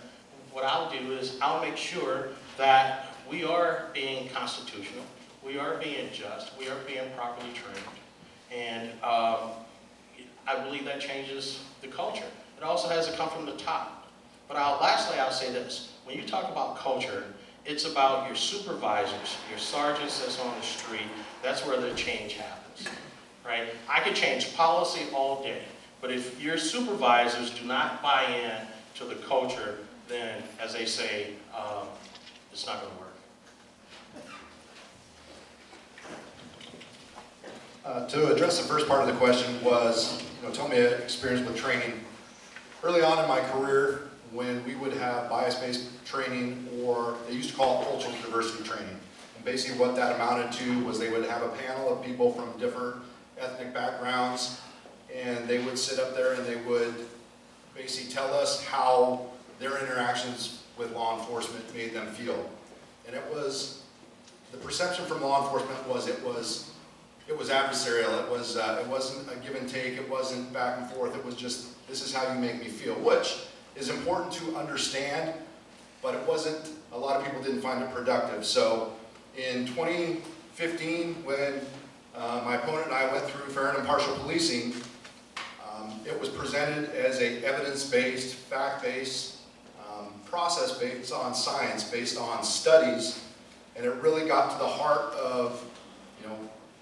what I'll do is I'll make sure that we are being constitutional, we are being just, we are being properly trained, and I believe that changes the culture. It also has to come from the top. But lastly, I'll say this. When you talk about culture, it's about your supervisors, your sergeants that's on the street. That's where the change happens, right? I could change policy all day, but if your supervisors do not buy in to the culture, then, as they say, it's not going to work. To address the first part of the question was, tell me an experience with training. Early on in my career, when we would have bias-based training, or they used to call it cultural diversity training. And basically what that amounted to was they would have a panel of people from different ethnic backgrounds, and they would sit up there and they would basically tell us how their interactions with law enforcement made them feel. And it was, the perception from law enforcement was it was adversarial. It wasn't a give and take. It wasn't back and forth. It was just, this is how you make me feel, which is important to understand, but it wasn't, a lot of people didn't find it productive. So in 2015, when my opponent and I went through fair and impartial policing, it was presented as a evidence-based, fact-based, process based on science, based on studies, and it really got to the heart of,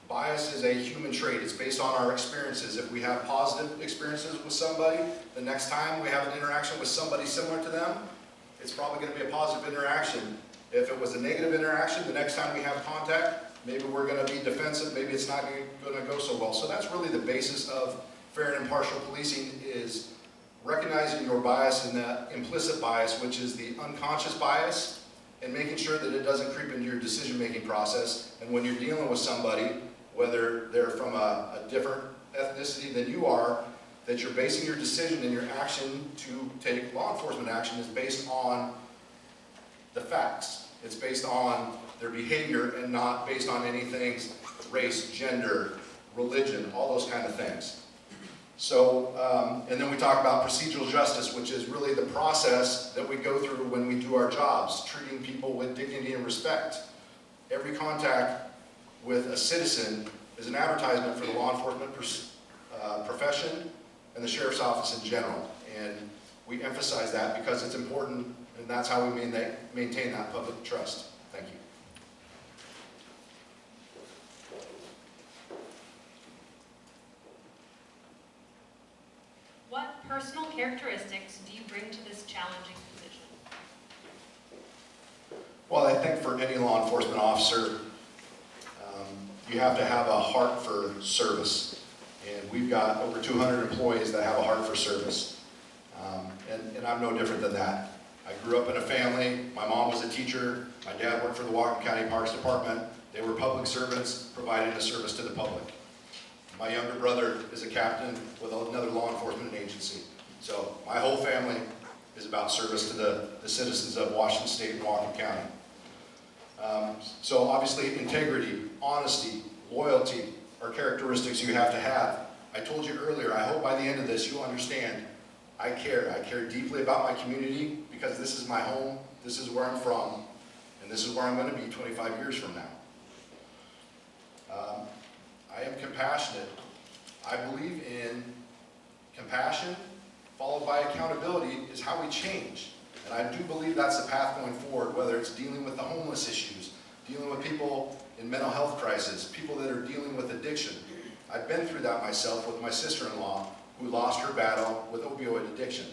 bias is a human trait. It's based on our experiences. If we have positive experiences with somebody, the next time we have an interaction with somebody similar to them, it's probably going to be a positive interaction. If it was a negative interaction, the next time we have contact, maybe we're going to be defensive, maybe it's not going to go so well. So that's really the basis of fair and impartial policing, is recognizing your bias and that implicit bias, which is the unconscious bias, and making sure that it doesn't creep into your decision-making process. And when you're dealing with somebody, whether they're from a different ethnicity than you are, that you're basing your decision and your action to take law enforcement action is based on the facts. It's based on their behavior and not based on anything, race, gender, religion, all those kind of things. So, and then we talk about procedural justice, which is really the process that we go through when we do our jobs, treating people with dignity and respect. Every contact with a citizen is an advertisement for the law enforcement profession and the sheriff's office in general. And we emphasize that because it's important, and that's how we maintain that public trust. Thank you. What personal characteristics do you bring to this challenging position? Well, I think for any law enforcement officer, you have to have a heart for service. And we've got over 200 employees that have a heart for service. And I'm no different than that. I grew up in a family. My mom was a teacher. My dad worked for the Whatcom County Parks Department. They were public servants providing a service to the public. My younger brother is a captain with another law enforcement agency. So my whole family is about service to the citizens of Washington State and Whatcom County. So obviously integrity, honesty, loyalty are characteristics you have to have. I told you earlier, I hope by the end of this you'll understand I care. I care deeply about my community because this is my home, this is where I'm from, and this is where I'm going to be 25 years from now. I am compassionate. I believe in compassion followed by accountability is how we change. And I do believe that's the path going forward, whether it's dealing with the homeless issues, dealing with people in mental health crisis, people that are dealing with addiction. I've been through that myself with my sister-in-law who lost her battle with opioid addiction.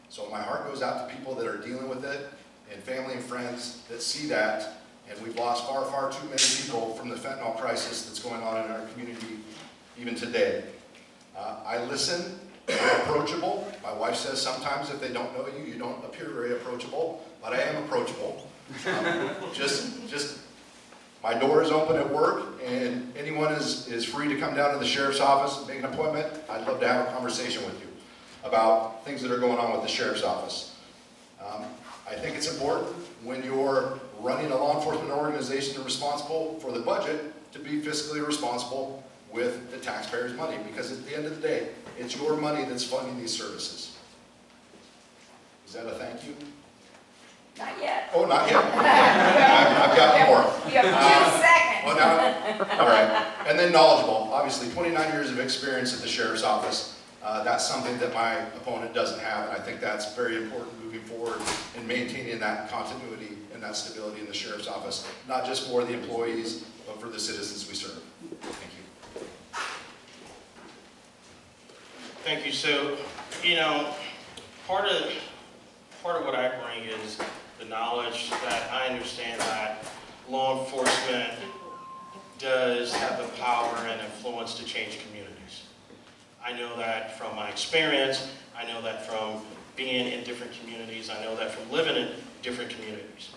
So my heart goes out to people that are dealing with it and family and friends that see that. And we've lost far, far too many people from the fentanyl crisis that's going on in our community even today. I listen. I'm approachable. My wife says sometimes if they don't know you, you don't appear very approachable, but I am approachable. Just My door is open at work, and anyone is free to come down to the sheriff's office and make an appointment. I'd love to have a conversation with you about things that are going on with the sheriff's office. I think it's important when you're running a law enforcement organization and responsible for the budget to be fiscally responsible with the taxpayers' money, because at the end of the day, it's your money that's funding these services. Is that a thank you? Not yet. Oh, not yet. I've got more. You have 2 seconds. Well, now, all right. And then knowledgeable. Obviously, 29 years of experience at the sheriff's office. That's something that my opponent doesn't have, and I think that's very important moving forward in maintaining that continuity and that stability in the sheriff's office, not just for the employees, but for the citizens we serve. Thank you. Thank you. So, you know, part of what I bring is the knowledge that I understand that law enforcement does have the power and influence to change communities. I know that from my experience. I know that from being in different communities. I know that from living in different communities.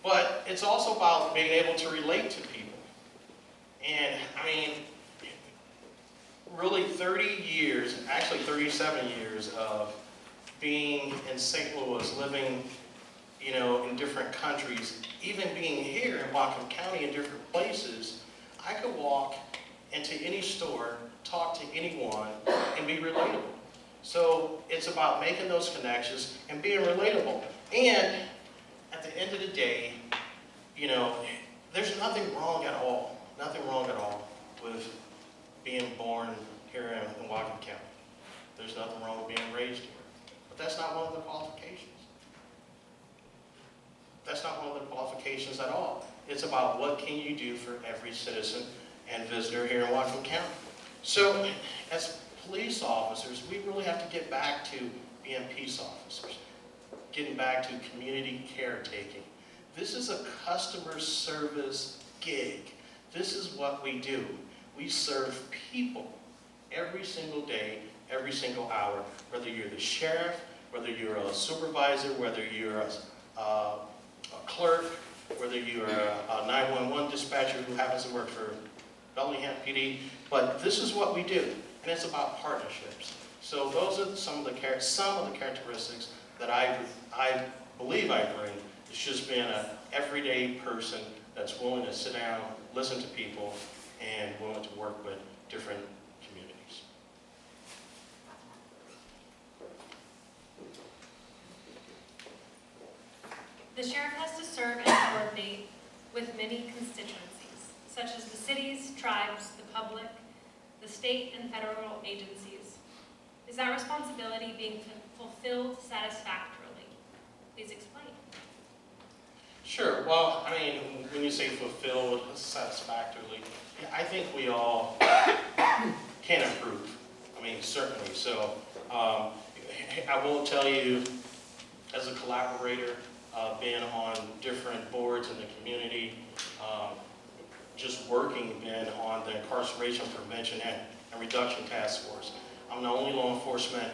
But it's also about being able to relate to people. And I mean, really 30 years, actually 37 years of being in St. Louis, living, you know, in different countries, even being here in Whatcom County in different places, I could walk into any store, talk to anyone, and be relatable. So it's about making those connections and being relatable. And at the end of the day, you know, there's nothing wrong at all with being born here in Whatcom County. There's nothing wrong with being raised here. But that's not one of the qualifications. That's not one of the qualifications at all. It's about what can you do for every citizen and visitor here in Whatcom County. So as police officers, we really have to get back to being peace officers, getting back to community caretaking. This is a customer service gig. This is what we do. We serve people every single day, every single hour, whether you're the sheriff, whether you're a supervisor, whether you're a clerk, whether you're a 911 dispatcher who happens to work for Bellingham PD, but this is what we do, and it's about partnerships. So those are some of the characteristics that I believe I bring. It's just being an everyday person that's willing to sit down, listen to people, and willing to work with different communities. The sheriff has to serve and coordinate with many constituencies, such as the cities, tribes, the public, the state and federal agencies. Is that responsibility being fulfilled satisfactorily? Please explain. Sure. Well, I mean, when you say fulfilled satisfactorily, I think we all can improve. I mean, certainly. So I will tell you, as a collaborator, being on different boards in the community, just working then on the Incarceration Prevention and Reduction Task Force. I'm the only law enforcement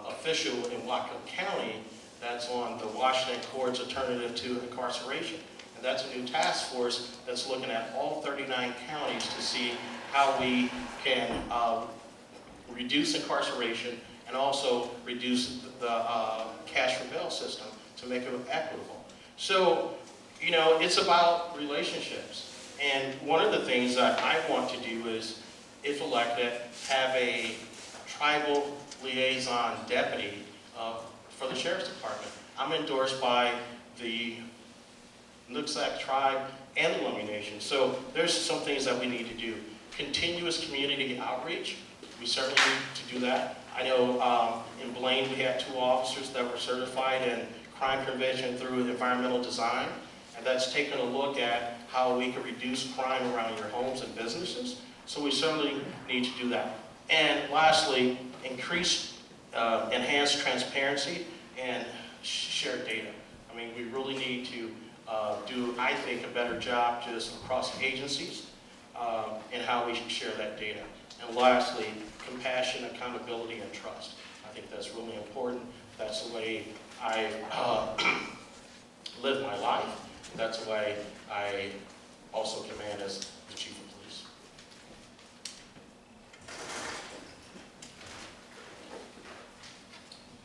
official in Whatcom County that's on the Washington Court's Alternative to Incarceration. And that's a new task force that's looking at all 39 counties to see how we can reduce incarceration and also reduce the cash for bail system to make it equitable. So, you know, it's about relationships. And one of the things that I want to do is, if elected, have a tribal liaison deputy for the Sheriff's Department. I'm endorsed by the Nooksack tribe and the Lummi Nation. So there's some things that we need to do. Continuous community outreach, we certainly need to do that. I know in Blaine we had 2 officers that were certified in crime prevention through environmental design, and that's taken a look at how we can reduce crime around your homes and businesses. So we certainly need to do that. And lastly, enhance transparency and share data. I mean, we really need to do, I think, a better job just across agencies in how we share that data. And lastly, compassion, accountability, and trust. I think that's really important. That's the way I live my life. That's the way I also command as the chief of police.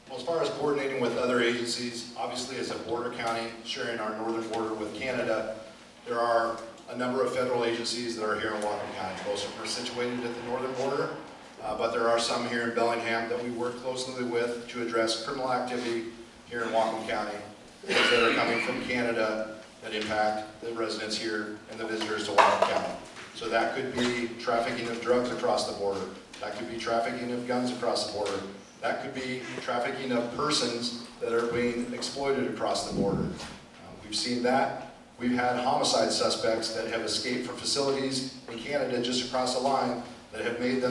Well, as far as coordinating with other agencies, obviously as a border county sharing our northern border with Canada, there are a number of federal agencies that are here in Whatcom County. Most of them are situated at the northern border, but there are some here in Bellingham that we work closely with to address criminal activity here in Whatcom County, things that are coming from Canada that impact the residents here and the visitors to Whatcom County. So that could be trafficking of drugs across the border. That could be trafficking of guns across the border. That could be trafficking of persons that are being exploited across the border. We've seen that. We've had homicide suspects that have escaped from facilities in Canada just across the line that have made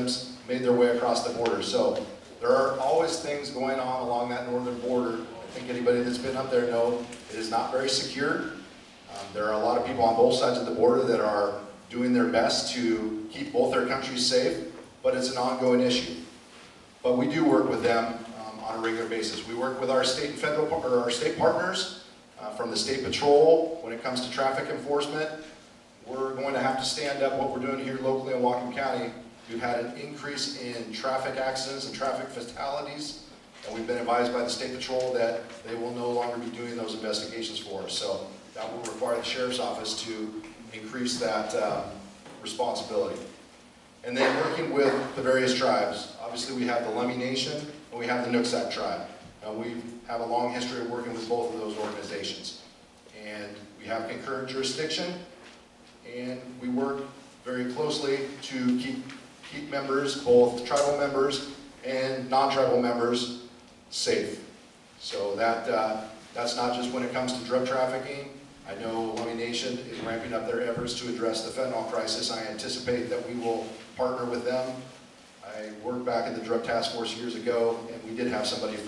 their way across the border. So there are always things going on along that northern border. I think anybody that's been up there know it is not very secure. There are a lot of people on both sides of the border that are doing their best to keep both their countries safe, but it's an ongoing issue. But we do work with them on a regular basis. We work with our state and federal, or our state partners from the state patrol when it comes to traffic enforcement. We're going to have to stand up what we're doing here locally in Whatcom County. We've had an increase in traffic accidents and traffic fatalities, and we've been advised by the state patrol that they will no longer be doing those investigations for us. So that will require the sheriff's office to increase that responsibility. And then working with the various tribes. Obviously we have the Lummi Nation and we have the Nooksack tribe. We have a long history of working with both of those organizations. And we have concurrent jurisdiction, and we work very closely to keep members, both tribal members and non-tribal members, safe. So that's not just when it comes to drug trafficking. I know Lummi Nation is ramping up their efforts to address the fentanyl crisis. I anticipate that we will partner with them. I worked back in the drug task force years ago, and we did have somebody a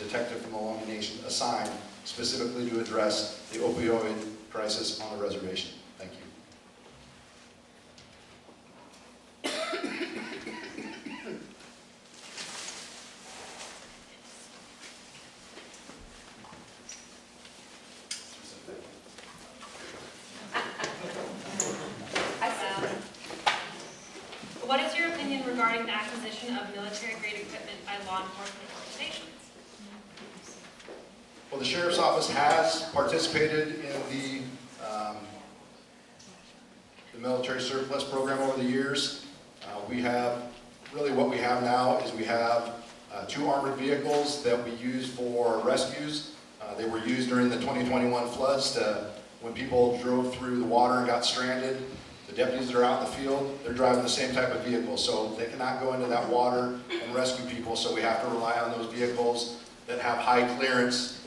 detective from the Lummi Nation assigned specifically to address the opioid crisis on the reservation. Thank you. What is your opinion regarding the acquisition of military-grade equipment by law enforcement organizations? Well, the Sheriff's Office has participated in the military surplus program over the years. What we have now is we have 2 armored vehicles that we use for rescues. They were used during the 2021 floods when people drove through the water and got stranded. The deputies that are out in the field, they're driving the same type of vehicle, so they cannot go into that water and rescue people, so we have to rely on those vehicles that have high clearance,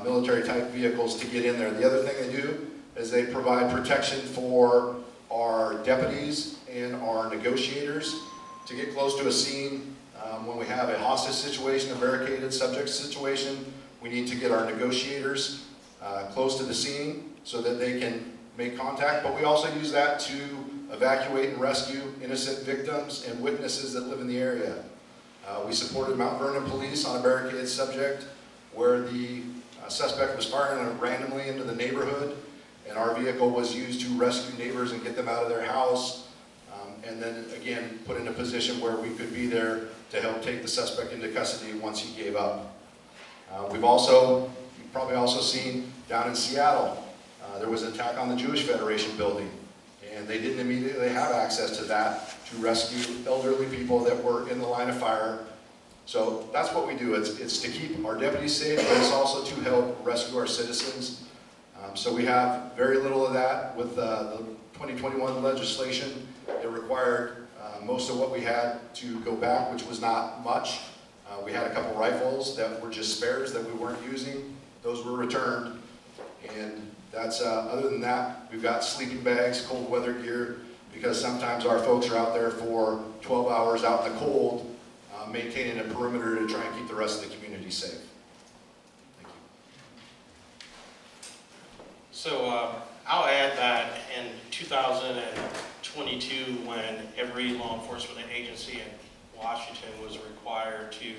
military type vehicles to get in there. The other thing they do is they provide protection for our deputies and our negotiators to get close to a scene. When we have a hostage situation, a barricaded subject situation, we need to get our negotiators close to the scene so that they can make contact, but we also use that to evacuate and rescue innocent victims and witnesses that live in the area. We supported Mount Vernon Police on a barricaded subject where the suspect was firing randomly into the neighborhood, and our vehicle was used to rescue neighbors and get them out of their house, and then again put in a position where we could be there to help take the suspect into custody once he gave up. You've probably also seen down in Seattle, there was an attack on the Jewish Federation building, and they didn't immediately have access to that to rescue elderly people that were in the line of fire. So that's what we do. It's to keep our deputies safe, but it's also to help rescue our citizens. So we have very little of that with the 2021 legislation. It required most of what we had to go back, which was not much. We had a couple rifles that were just spares that we weren't using. Those were returned, and that's other than that, we've got sleeping bags, cold weather gear, because sometimes our folks are out there for 12 hours out in the cold, maintaining a perimeter to try and keep the rest of the community safe. Thank you. So I'll add that in 2022, when every law enforcement agency in Washington was required to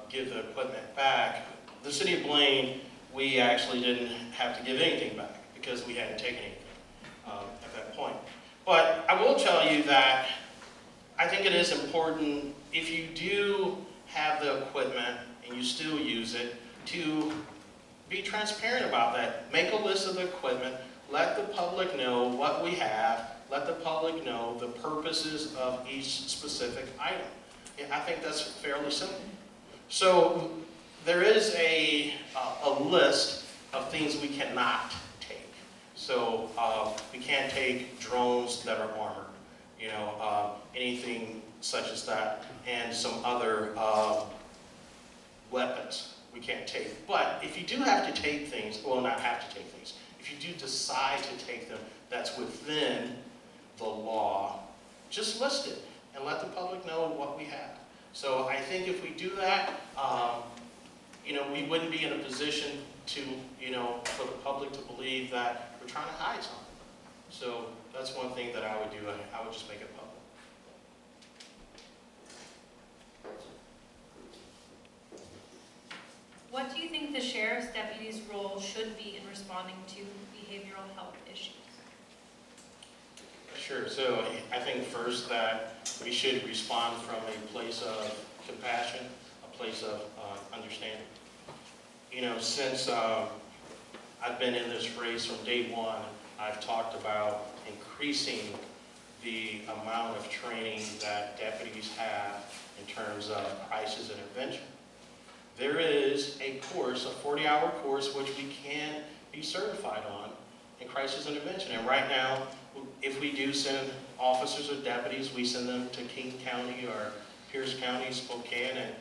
give the equipment back, the city of Blaine, we actually didn't have to give anything back because we hadn't taken anything. at that point. But I will tell you that I think it is important, if you do have the equipment and you still use it, to be transparent about that. Make a list of the equipment, let the public know what we have, let the public know the purposes of each specific item. And I think that's fairly simple. So there is a list of things we cannot take. So we can't take drones that are armored, anything such as that, and some other weapons we can't take. But if you do have to take things, well, not have to take things, if you do decide to take them, that's within the law, just list it and let the public know what we have. So I think if we do that, we wouldn't be in a position to, for the public to believe that we're trying to hide something. So that's one thing that I would do. I would just make it public. What do you think the sheriff's deputy's role should be in responding to behavioral health issues? Sure. So I think first that we should respond from a place of compassion, a place of understanding. Since I've been in this race from day one, I've talked about increasing the amount of training that deputies have in terms of crisis intervention. There is a course, a 40-hour course, which we can be certified on in crisis intervention. And right now, if we do send officers or deputies, we send them to King County or Pierce County, Spokane, and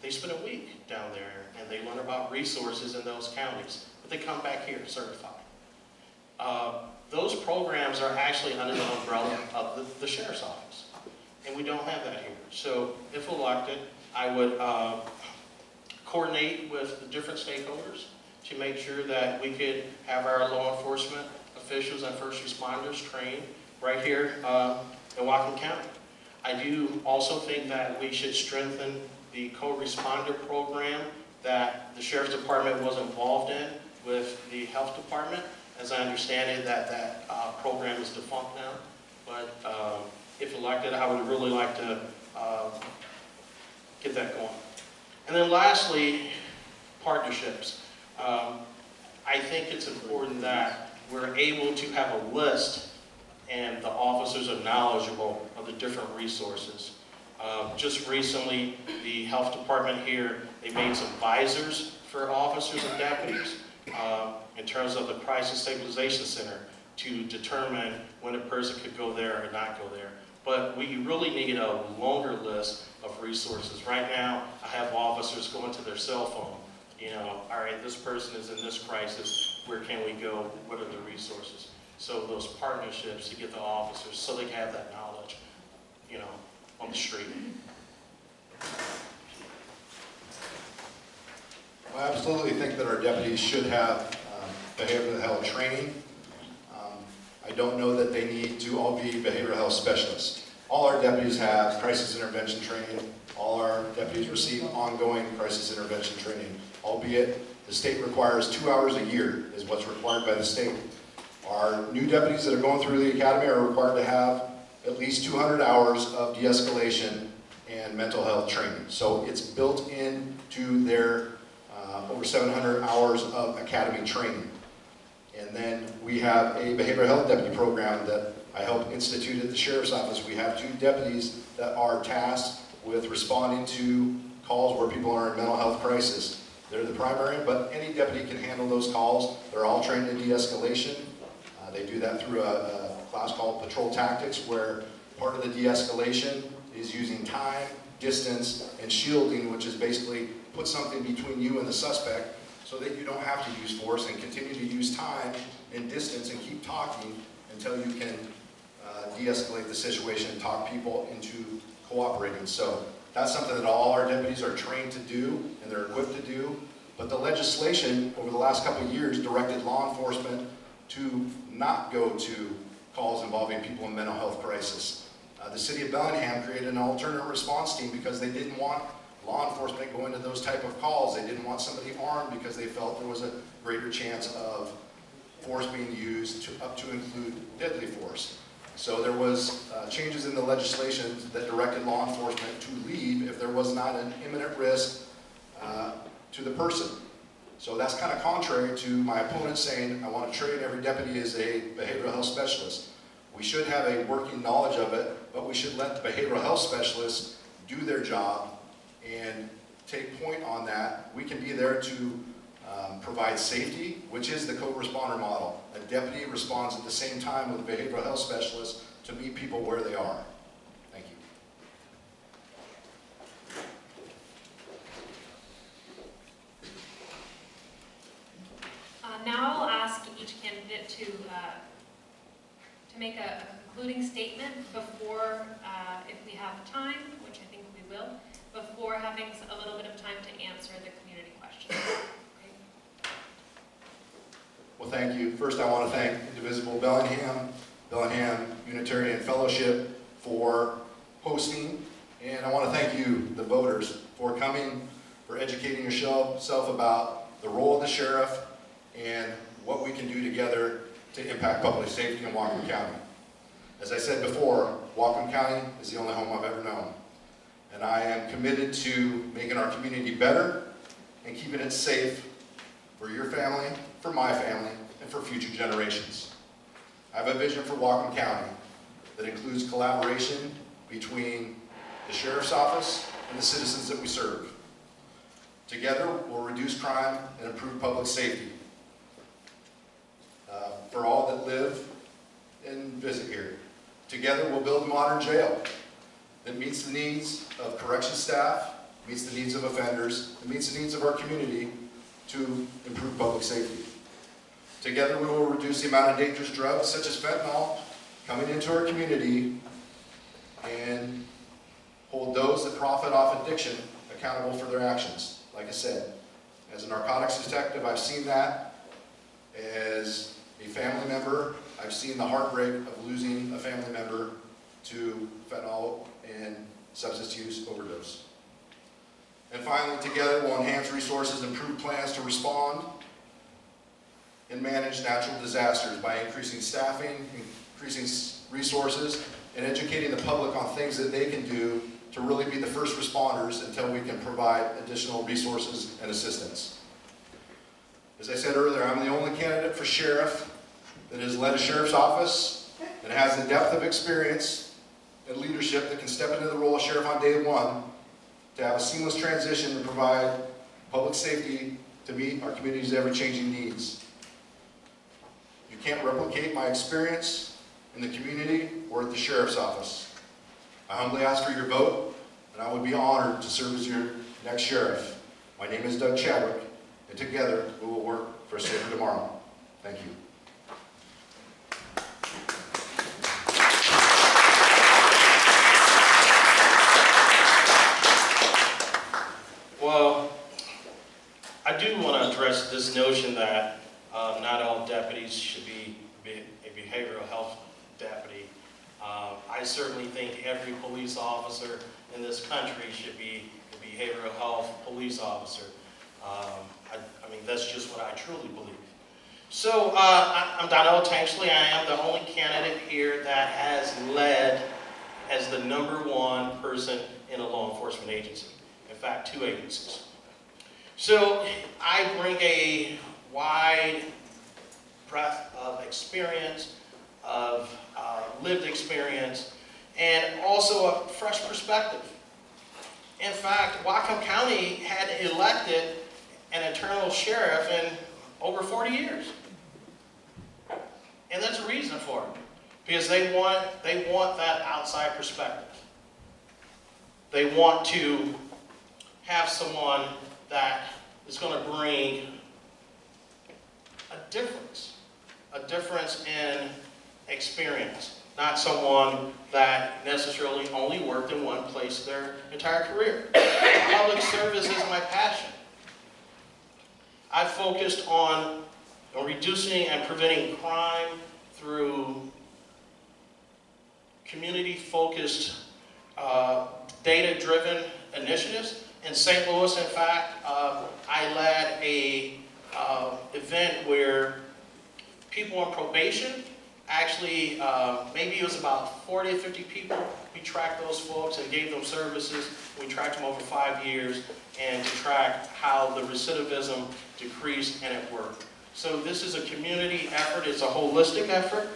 they spend a week down there and they learn about resources in those counties. But they come back here certified. Those programs are actually under the umbrella of the sheriff's office. And we don't have that here. So if elected, I would coordinate with the different stakeholders to make sure that we could have our law enforcement officials and first responders trained right here in Whatcom County. I do also think that we should strengthen the co-responder program that the Sheriff's Department was involved in with the Health Department. As I understand it, that program is defunct now. But if elected, I would really like to get that going. And then lastly, partnerships. I think it's important that we're able to have a list and the officers are knowledgeable of the different resources. Just recently, the health department here, they made some visors for officers and deputies in terms of the Crisis Stabilization Center to determine when a person could go there or not go there. But we really need a longer list of resources. Right now, I have officers going to their cell phone. All right, this person is in this crisis. Where can we go? What are the resources? So those partnerships to get the officers so they can have that knowledge, on the street. I absolutely think that our deputies should have behavioral health training. I don't know that they need to all be behavioral health specialists. All our deputies have crisis intervention training. All our deputies receive ongoing crisis intervention training, albeit the state requires 2 hours a year is what's required by the state. Our new deputies that are going through the academy are required to have at least 200 hours of de-escalation and mental health training. So it's built into their over 700 hours of academy training. And then we have a behavioral health deputy program that I helped institute at the Sheriff's Office. We have 2 deputies that are tasked with responding to calls where people are in mental health crisis. They're the primary, but any deputy can handle those calls. They're all trained in de-escalation. They do that through a class called Patrol Tactics, where part of the de-escalation is using time, distance, and shielding, which is basically put something between you and the suspect so that you don't have to use force and continue to use time and distance and keep talking until you can de-escalate the situation and talk people into cooperating. So that's something that all our deputies are trained to do and they're equipped to do. But the legislation over the last couple of years directed law enforcement to not go to calls involving people in mental health crisis. The city of Bellingham created an alternate response team because they didn't want law enforcement going to those type of calls. They didn't want somebody armed because they felt there was a greater chance of force being used up to include deadly force. So there was changes in the legislation that directed law enforcement to leave if there was not an imminent risk to the person. So that's kind of contrary to my opponent saying, I want to train every deputy as a behavioral health specialist. We should have a working knowledge of it, but we should let the behavioral health specialists do their job and take point on that. We can be there to provide safety, which is the co-responder model. A deputy responds at the same time with a behavioral health specialist to meet people where they are. Thank you. Now I'll ask each candidate to make a concluding statement before, if we have time, which I think we will, before having a little bit of time to answer the community questions. Okay. Well, thank you. First, I want to thank Indivisible Bellingham, Bellingham Unitarian Fellowship for hosting, and I want to thank you, the voters, for coming, for educating yourself about the role of the sheriff and what we can do together to impact public safety in Whatcom County. As I said before, Whatcom County is the only home I've ever known, and I am committed to making our community better and keeping it safe for your family, for my family, and for future generations. I have a vision for Whatcom County that includes collaboration between the Sheriff's Office and the citizens that we serve. Together, we'll reduce crime and improve public safety for all that live and visit here. Together, we'll build a modern jail that meets the needs of correction staff, meets the needs of offenders, and meets the needs of our community to improve public safety. Together, we will reduce the amount of dangerous drugs such as fentanyl coming into our community and hold those that profit off addiction accountable for their actions. Like I said, as a narcotics detective, I've seen that. As a family member, I've seen the heartbreak of losing a family member to fentanyl and substance use overdose. And finally, together, we'll enhance resources, improve plans to respond and manage natural disasters by increasing staffing, increasing resources, and educating the public on things that they can do to really be the first responders until we can provide additional resources and assistance. As I said earlier, I'm the only candidate for sheriff that has led a sheriff's office and has the depth of experience and leadership that can step into the role of sheriff on day one to have a seamless transition to provide public safety to meet our community's ever-changing needs. You can't replicate my experience in the community or at the sheriff's office. I humbly ask for your vote, and I would be honored to serve as your next sheriff. My name is Doug Chadwick, and together we will work for a safer tomorrow. Thank you. Well, I do want to address this notion that not all deputies should be a behavioral health deputy. I certainly think every police officer in this country should be a behavioral health police officer. I mean, that's just what I truly believe. So, I'm Donnell Tanksley. I am the only candidate here that has led as the #1 person in a law enforcement agency. In fact, 2 agencies. So, I bring a wide breadth of experience, of lived experience, and also a fresh perspective. In fact, Whatcom County had elected an internal sheriff in over 40 years. And there's a reason for it. Because they want that outside perspective. They want to have someone that is going to bring a difference in experience. Not someone that necessarily only worked in one place their entire career. Public service is my passion. I focused on reducing and preventing crime through community-focused, data-driven initiatives. In St. Louis, in fact, I led a event where people on probation. Actually, maybe it was about 40 or 50 people. We tracked those folks and gave them services. We tracked them over 5 years and to track how the recidivism decreased, and it worked. So this is a community effort. It's a holistic effort.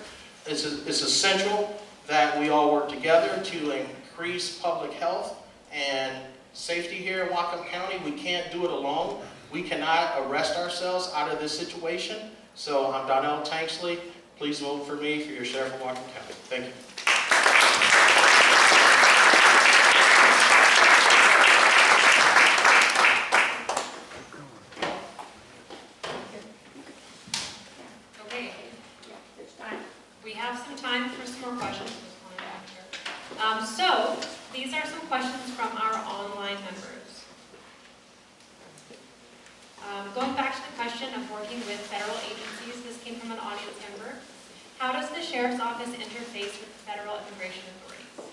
It's essential that we all work together to increase public health and safety here in Whatcom County. We can't do it alone. We cannot arrest ourselves out of this situation. So I'm Donnell Tanksley. Please vote for me for your sheriff of Whatcom County. Thank you. Okay, It's time. we have some time for some more questions. So, these are some questions from our online members. Going back to the question of working with federal agencies, this came from an audience member. How does the Sheriff's Office interface with the federal immigration authorities?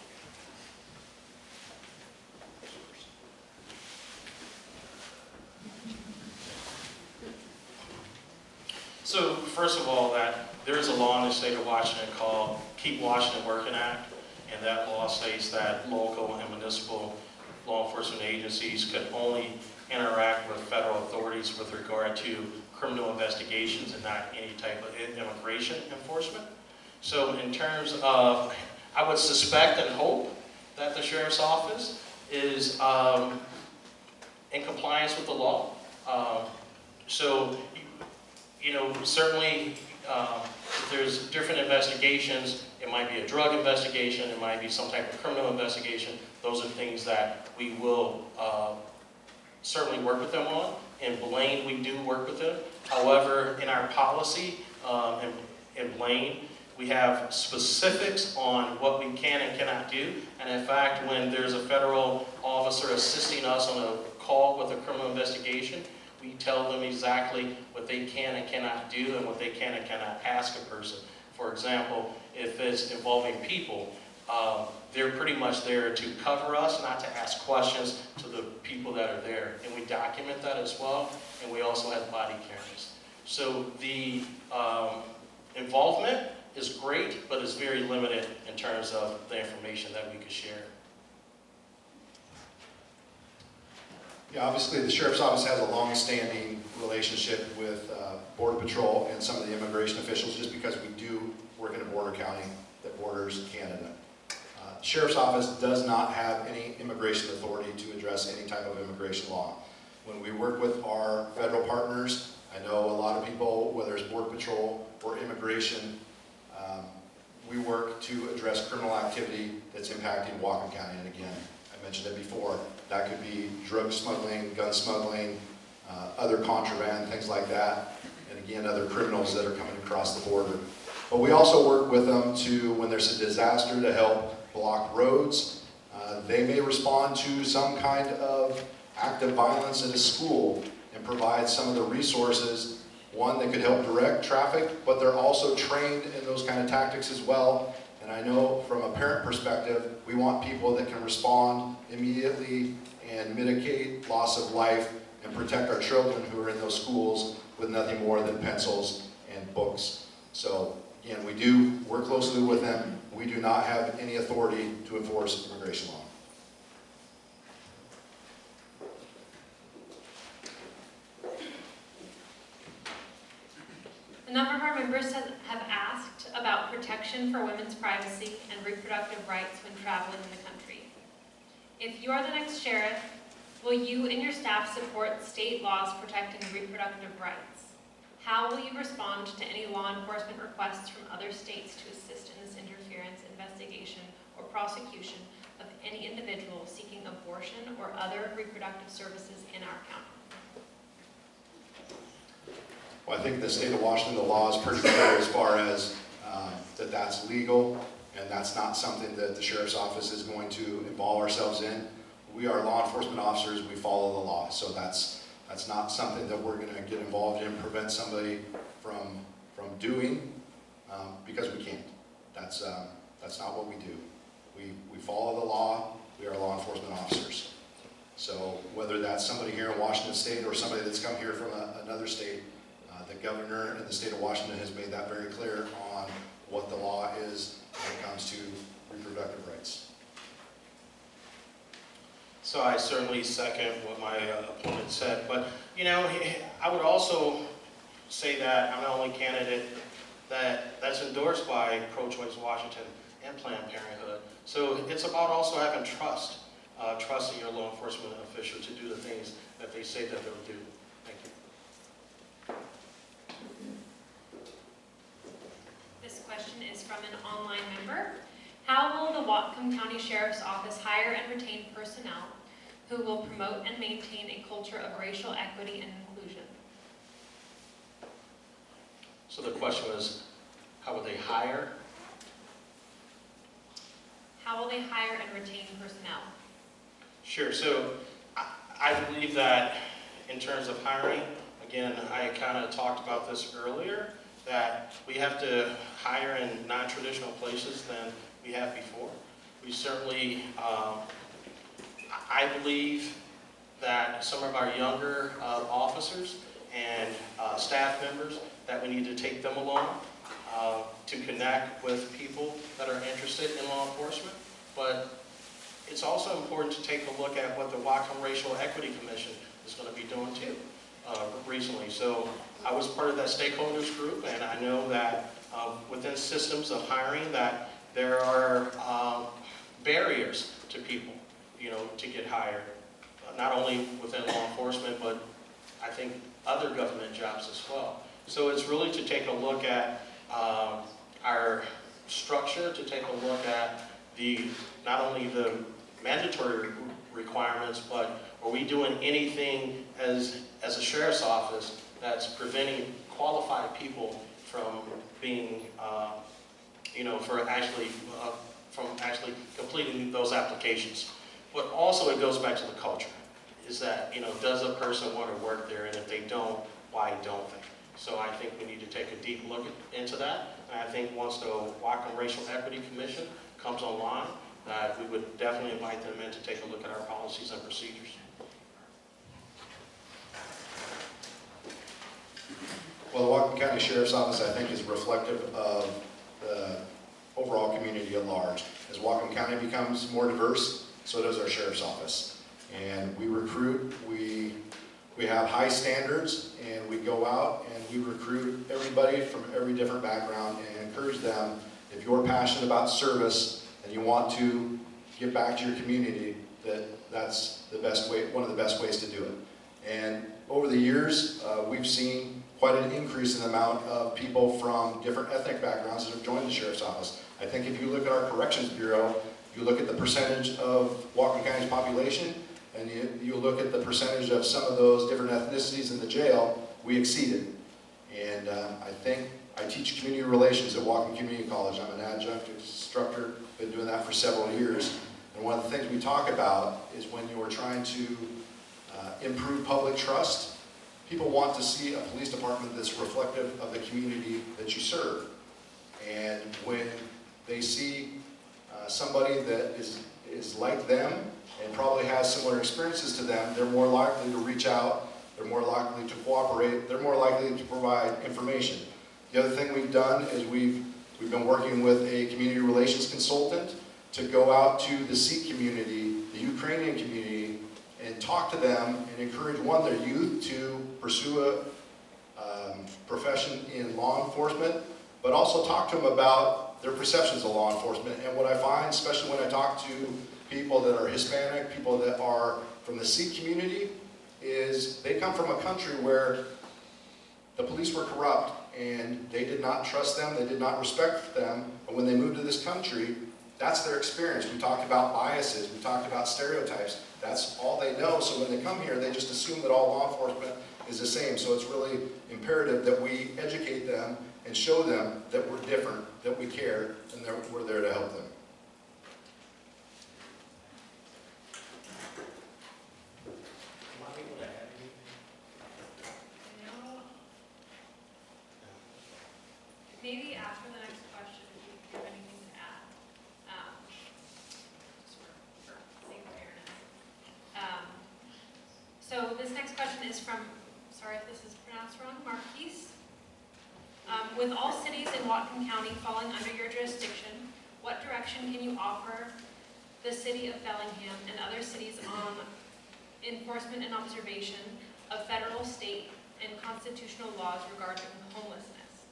So, first of all, there is a law in the state of Washington called Keep Washington Working Act, and that law states that local and municipal law enforcement agencies could only interact with federal authorities with regard to criminal investigations and not any type of immigration enforcement. So in terms of, I would suspect and hope that the Sheriff's Office is in compliance with the law. Certainly if there's different investigations, it might be a drug investigation, it might be some type of criminal investigation. Those are things that we will certainly work with them on. In Blaine, we do work with them. However, in our policy in Blaine, we have specifics on what we can and cannot do. And in fact, when there's a federal officer assisting us on a call with a criminal investigation, we tell them exactly what they can and cannot do and what they can and cannot ask a person. For example, if it's involving people, they're pretty much there to cover us, not to ask questions to the people that are there. And we document that as well, and we also have body cameras. So the involvement is great, but it's very limited in terms of the information that we could share. Yeah, obviously the Sheriff's Office has a long-standing relationship with Border Patrol and some of the immigration officials just because we do work in a border county that borders Canada. The Sheriff's Office does not have any immigration authority to address any type of immigration law. When we work with our federal partners, I know a lot of people, whether it's Border Patrol or immigration, we work to address criminal activity that's impacting Whatcom County. And again, I mentioned it before, that could be drug smuggling, gun smuggling, other contraband, things like that. And again, other criminals that are coming across the border. But we also work with them to, when there's a disaster, to help block roads. They may respond to some kind of act of violence in a school and provide some of the resources, one that could help direct traffic, but they're also trained in those kind of tactics as well. And I know from a parent perspective, we want people that can respond immediately and mitigate loss of life and protect our children who are in those schools with nothing more than pencils and books. So again, we do work closely with them. We do not have any authority to enforce immigration law. A number of our members have asked about protection for women's privacy and reproductive rights when traveling in the country. If you are the next sheriff, will you and your staff support state laws protecting reproductive rights? How will you respond to any law enforcement requests from other states to assist in this interference, investigation, or prosecution of any individual seeking abortion or other reproductive services in our county? Well, I think in the state of Washington, the law is pretty clear as far as that that's legal, and that's not something that the Sheriff's Office is going to involve ourselves in. We are law enforcement officers, we follow the law, so that's not something that we're going to get involved in, prevent somebody from doing, because we can't. That's not what we do. We follow the law, we are law enforcement officers. So whether that's somebody here in Washington State or somebody that's come here from another state, The governor in the state of Washington has made that very clear on what the law is when it comes to reproductive rights. So I certainly second what my opponent said, but you know, I would also say that I'm the only candidate that's endorsed by Pro-Choice Washington and Planned Parenthood. So it's about also having trust, trust in your law enforcement official to do the things that they say that they'll do. Thank you. This question is from an online member. How will the Whatcom County Sheriff's Office hire and retain personnel who will promote and maintain a culture of racial equity and inclusion? So the question was, how would they hire? How will they hire and retain personnel? Sure, so I believe that in terms of hiring, again, I kind of talked about this earlier, that we have to hire in non-traditional places than we have before. We certainly, I believe that some of our younger officers and staff members, that we need to take them along to connect with people that are interested in law enforcement. But it's also important to take a look at what the Whatcom Racial Equity Commission is going to be doing too recently. So I was part of that stakeholders group, and I know that within systems of hiring that there are barriers to people, you know, to get hired, not only within law enforcement, but I think other government jobs as well. So it's really to take a look at our structure, to take a look at not only the mandatory requirements, but are we doing anything as a sheriff's office that's preventing qualified people from being, you know, from actually completing those applications. But also it goes back to the culture, is that, you know, does a person want to work there, and if they don't, why don't they? So I think we need to take a deep look into that, and I think once the Whatcom Racial Equity Commission comes online, that we would definitely invite them in to take a look at our policies and procedures. Well, the Whatcom County Sheriff's Office, I think, is reflective of the overall community at large. As Whatcom County becomes more diverse, so does our Sheriff's Office. And we recruit, we have high standards, and we go out and we recruit everybody from every different background and encourage them, if you're passionate about service and you want to give back to your community, that's the best way, one of the best ways to do it. And over the years, we've seen quite an increase in the amount of people from different ethnic backgrounds that have joined the Sheriff's Office. I think if you look at our Corrections Bureau, you look at the percentage of Whatcom County's population, and you look at the percentage of some of those different ethnicities in the jail, we exceeded. And I think I teach community relations at Whatcom Community College. I'm an adjunct instructor, been doing that for several years. And one of the things we talk about is when you are trying to improve public trust, people want to see a police department that's reflective of the community that you serve. And when they see somebody that is like them and probably has similar experiences to them, they're more likely to reach out, they're more likely to cooperate, they're more likely to provide information. The other thing we've done is we've been working with a community relations consultant to go out to the Sikh community, the Ukrainian community, and talk to them and encourage, one, their youth to pursue a profession in law enforcement, but also talk to them about their perceptions of law enforcement. And what I find, especially when I talk to people that are Hispanic, people that are from the Sikh community, is they come from a country where the police were corrupt and they did not trust them, they did not respect them, and when they moved to this country, that's their experience. We talked about biases, we talked about stereotypes. That's all they know, so when they come here, they just assume that all law enforcement is the same. So it's really imperative that we educate them and show them that we're different, that we care, and that we're there to help them. Maybe after the next question, if you have anything to add, just for sake of fairness. So this next question is from sorry if this is pronounced wrong, Marquise. With all cities in Whatcom County falling under your jurisdiction, what direction can you offer the city of Bellingham and other cities on enforcement and observation of federal, state, and constitutional laws regarding homelessness?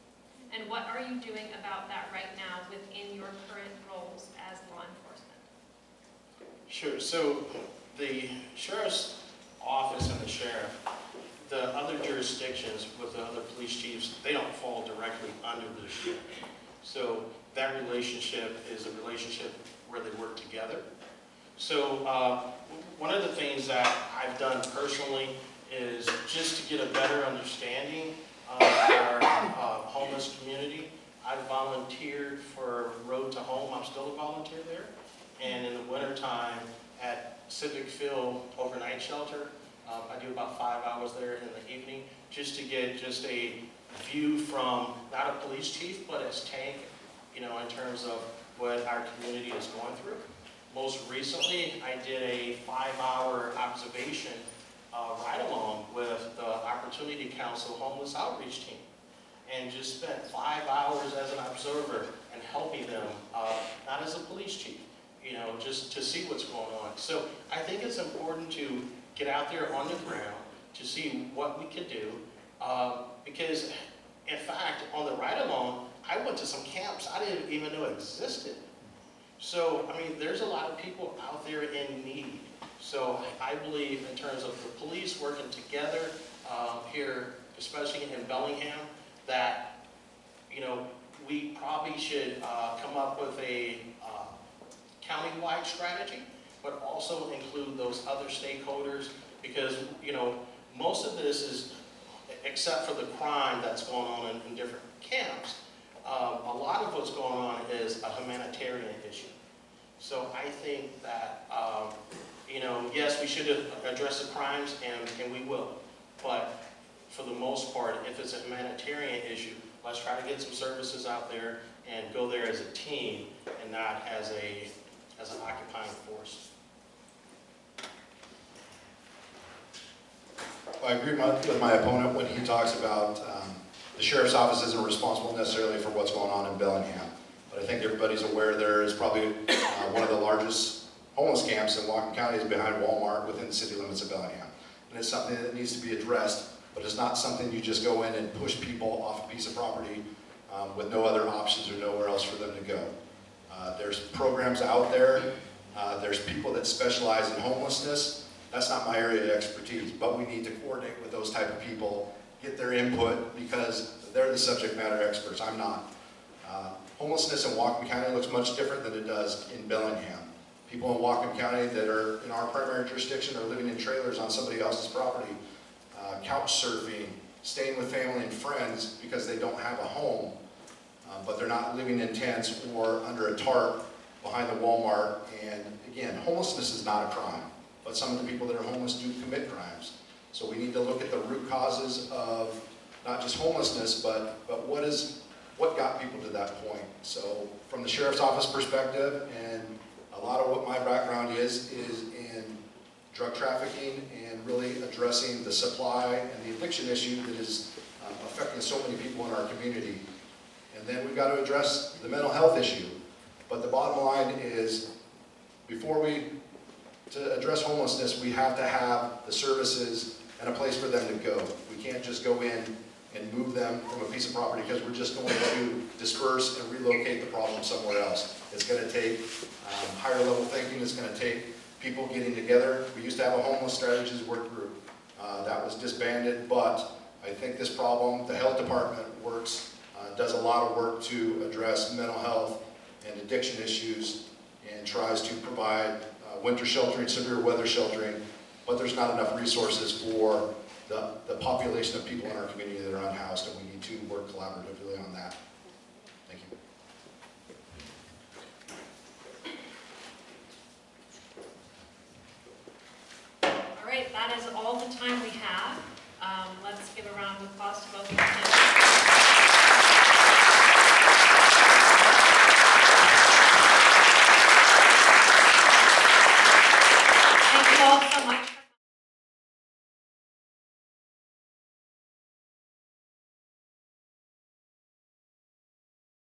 And what are you doing about that right now within your current roles as law enforcement? Sure. So the sheriff's office and the sheriff, the other jurisdictions with the other police chiefs, they don't fall directly under the sheriff. So that relationship is a relationship where they work together. So one of the things that I've done personally is just to get a better understanding of our homeless community. I've volunteered for Road to Home. I'm still a volunteer there. And in the wintertime at Civic Field overnight shelter, I do about 5 hours there in the evening just to get just a view from not a police chief, but as Tank, in terms of what our community is going through. Most recently, I did a 5-hour observation ride-along with the Opportunity Council Homeless Outreach Team, and just spent 5 hours as an observer and helping them, not as a police chief, just to see what's going on. So I think it's important to get out there on the ground to see what we can do, because in fact, on the ride-along, I went to some camps I didn't even know existed. So, there's a lot of people out there in need. So I believe in terms of the police working together here, especially in Bellingham, that, we probably should come up with a county-wide strategy, but also include those other stakeholders, because, most of this is, except for the crime that's going on in different camps, a lot of what's going on is a humanitarian issue. So I think that, yes, we should address the crimes, and we will. But for the most part, if it's a humanitarian issue, let's try to get some services out there and go there as a team and not as an occupying force. I agree with my opponent when he talks about the sheriff's office isn't responsible necessarily for what's going on in Bellingham. But I think everybody's aware there is probably one of the largest homeless camps in Whatcom County is behind Walmart within the city limits of Bellingham. And it's something that needs to be addressed, but it's not something you just go in and push people off a piece of property with no other options or nowhere else for them to go. There's programs out there. There's people that specialize in homelessness. That's not my area of expertise, but we need to coordinate with those type of people, get their input, because they're the subject matter experts. I'm not. Homelessness in Whatcom County looks much different than it does in Bellingham. People in Whatcom County that are in our primary jurisdiction are living in trailers on somebody else's property, couch surfing, staying with family and friends because they don't have a home, but they're not living in tents or under a tarp behind the Walmart. And again, homelessness is not a crime, but some of the people that are homeless do commit crimes. So we need to look at the root causes of not just homelessness, but what got people to that point. So from the sheriff's office perspective, and a lot of what my background is in drug trafficking and really addressing the supply and the addiction issue that is affecting so many people in our community. And then we've got to address the mental health issue. But the bottom line is, to address homelessness, we have to have the services and a place for them to go. We can't just go in and move them from a piece of property because we're just going to disperse and relocate the problem somewhere else. It's going to take higher level thinking. It's going to take people getting together. We used to have a homeless strategies work group that was disbanded, but I think this problem, the health department does a lot of work to address mental health and addiction issues and tries to provide winter sheltering, severe weather sheltering, but there's not enough resources for the population of people in our community that are unhoused, and we need to work collaboratively on that. Thank you. All right, that is all the time we have. Let's give a round of applause to both of them. Thank you all so much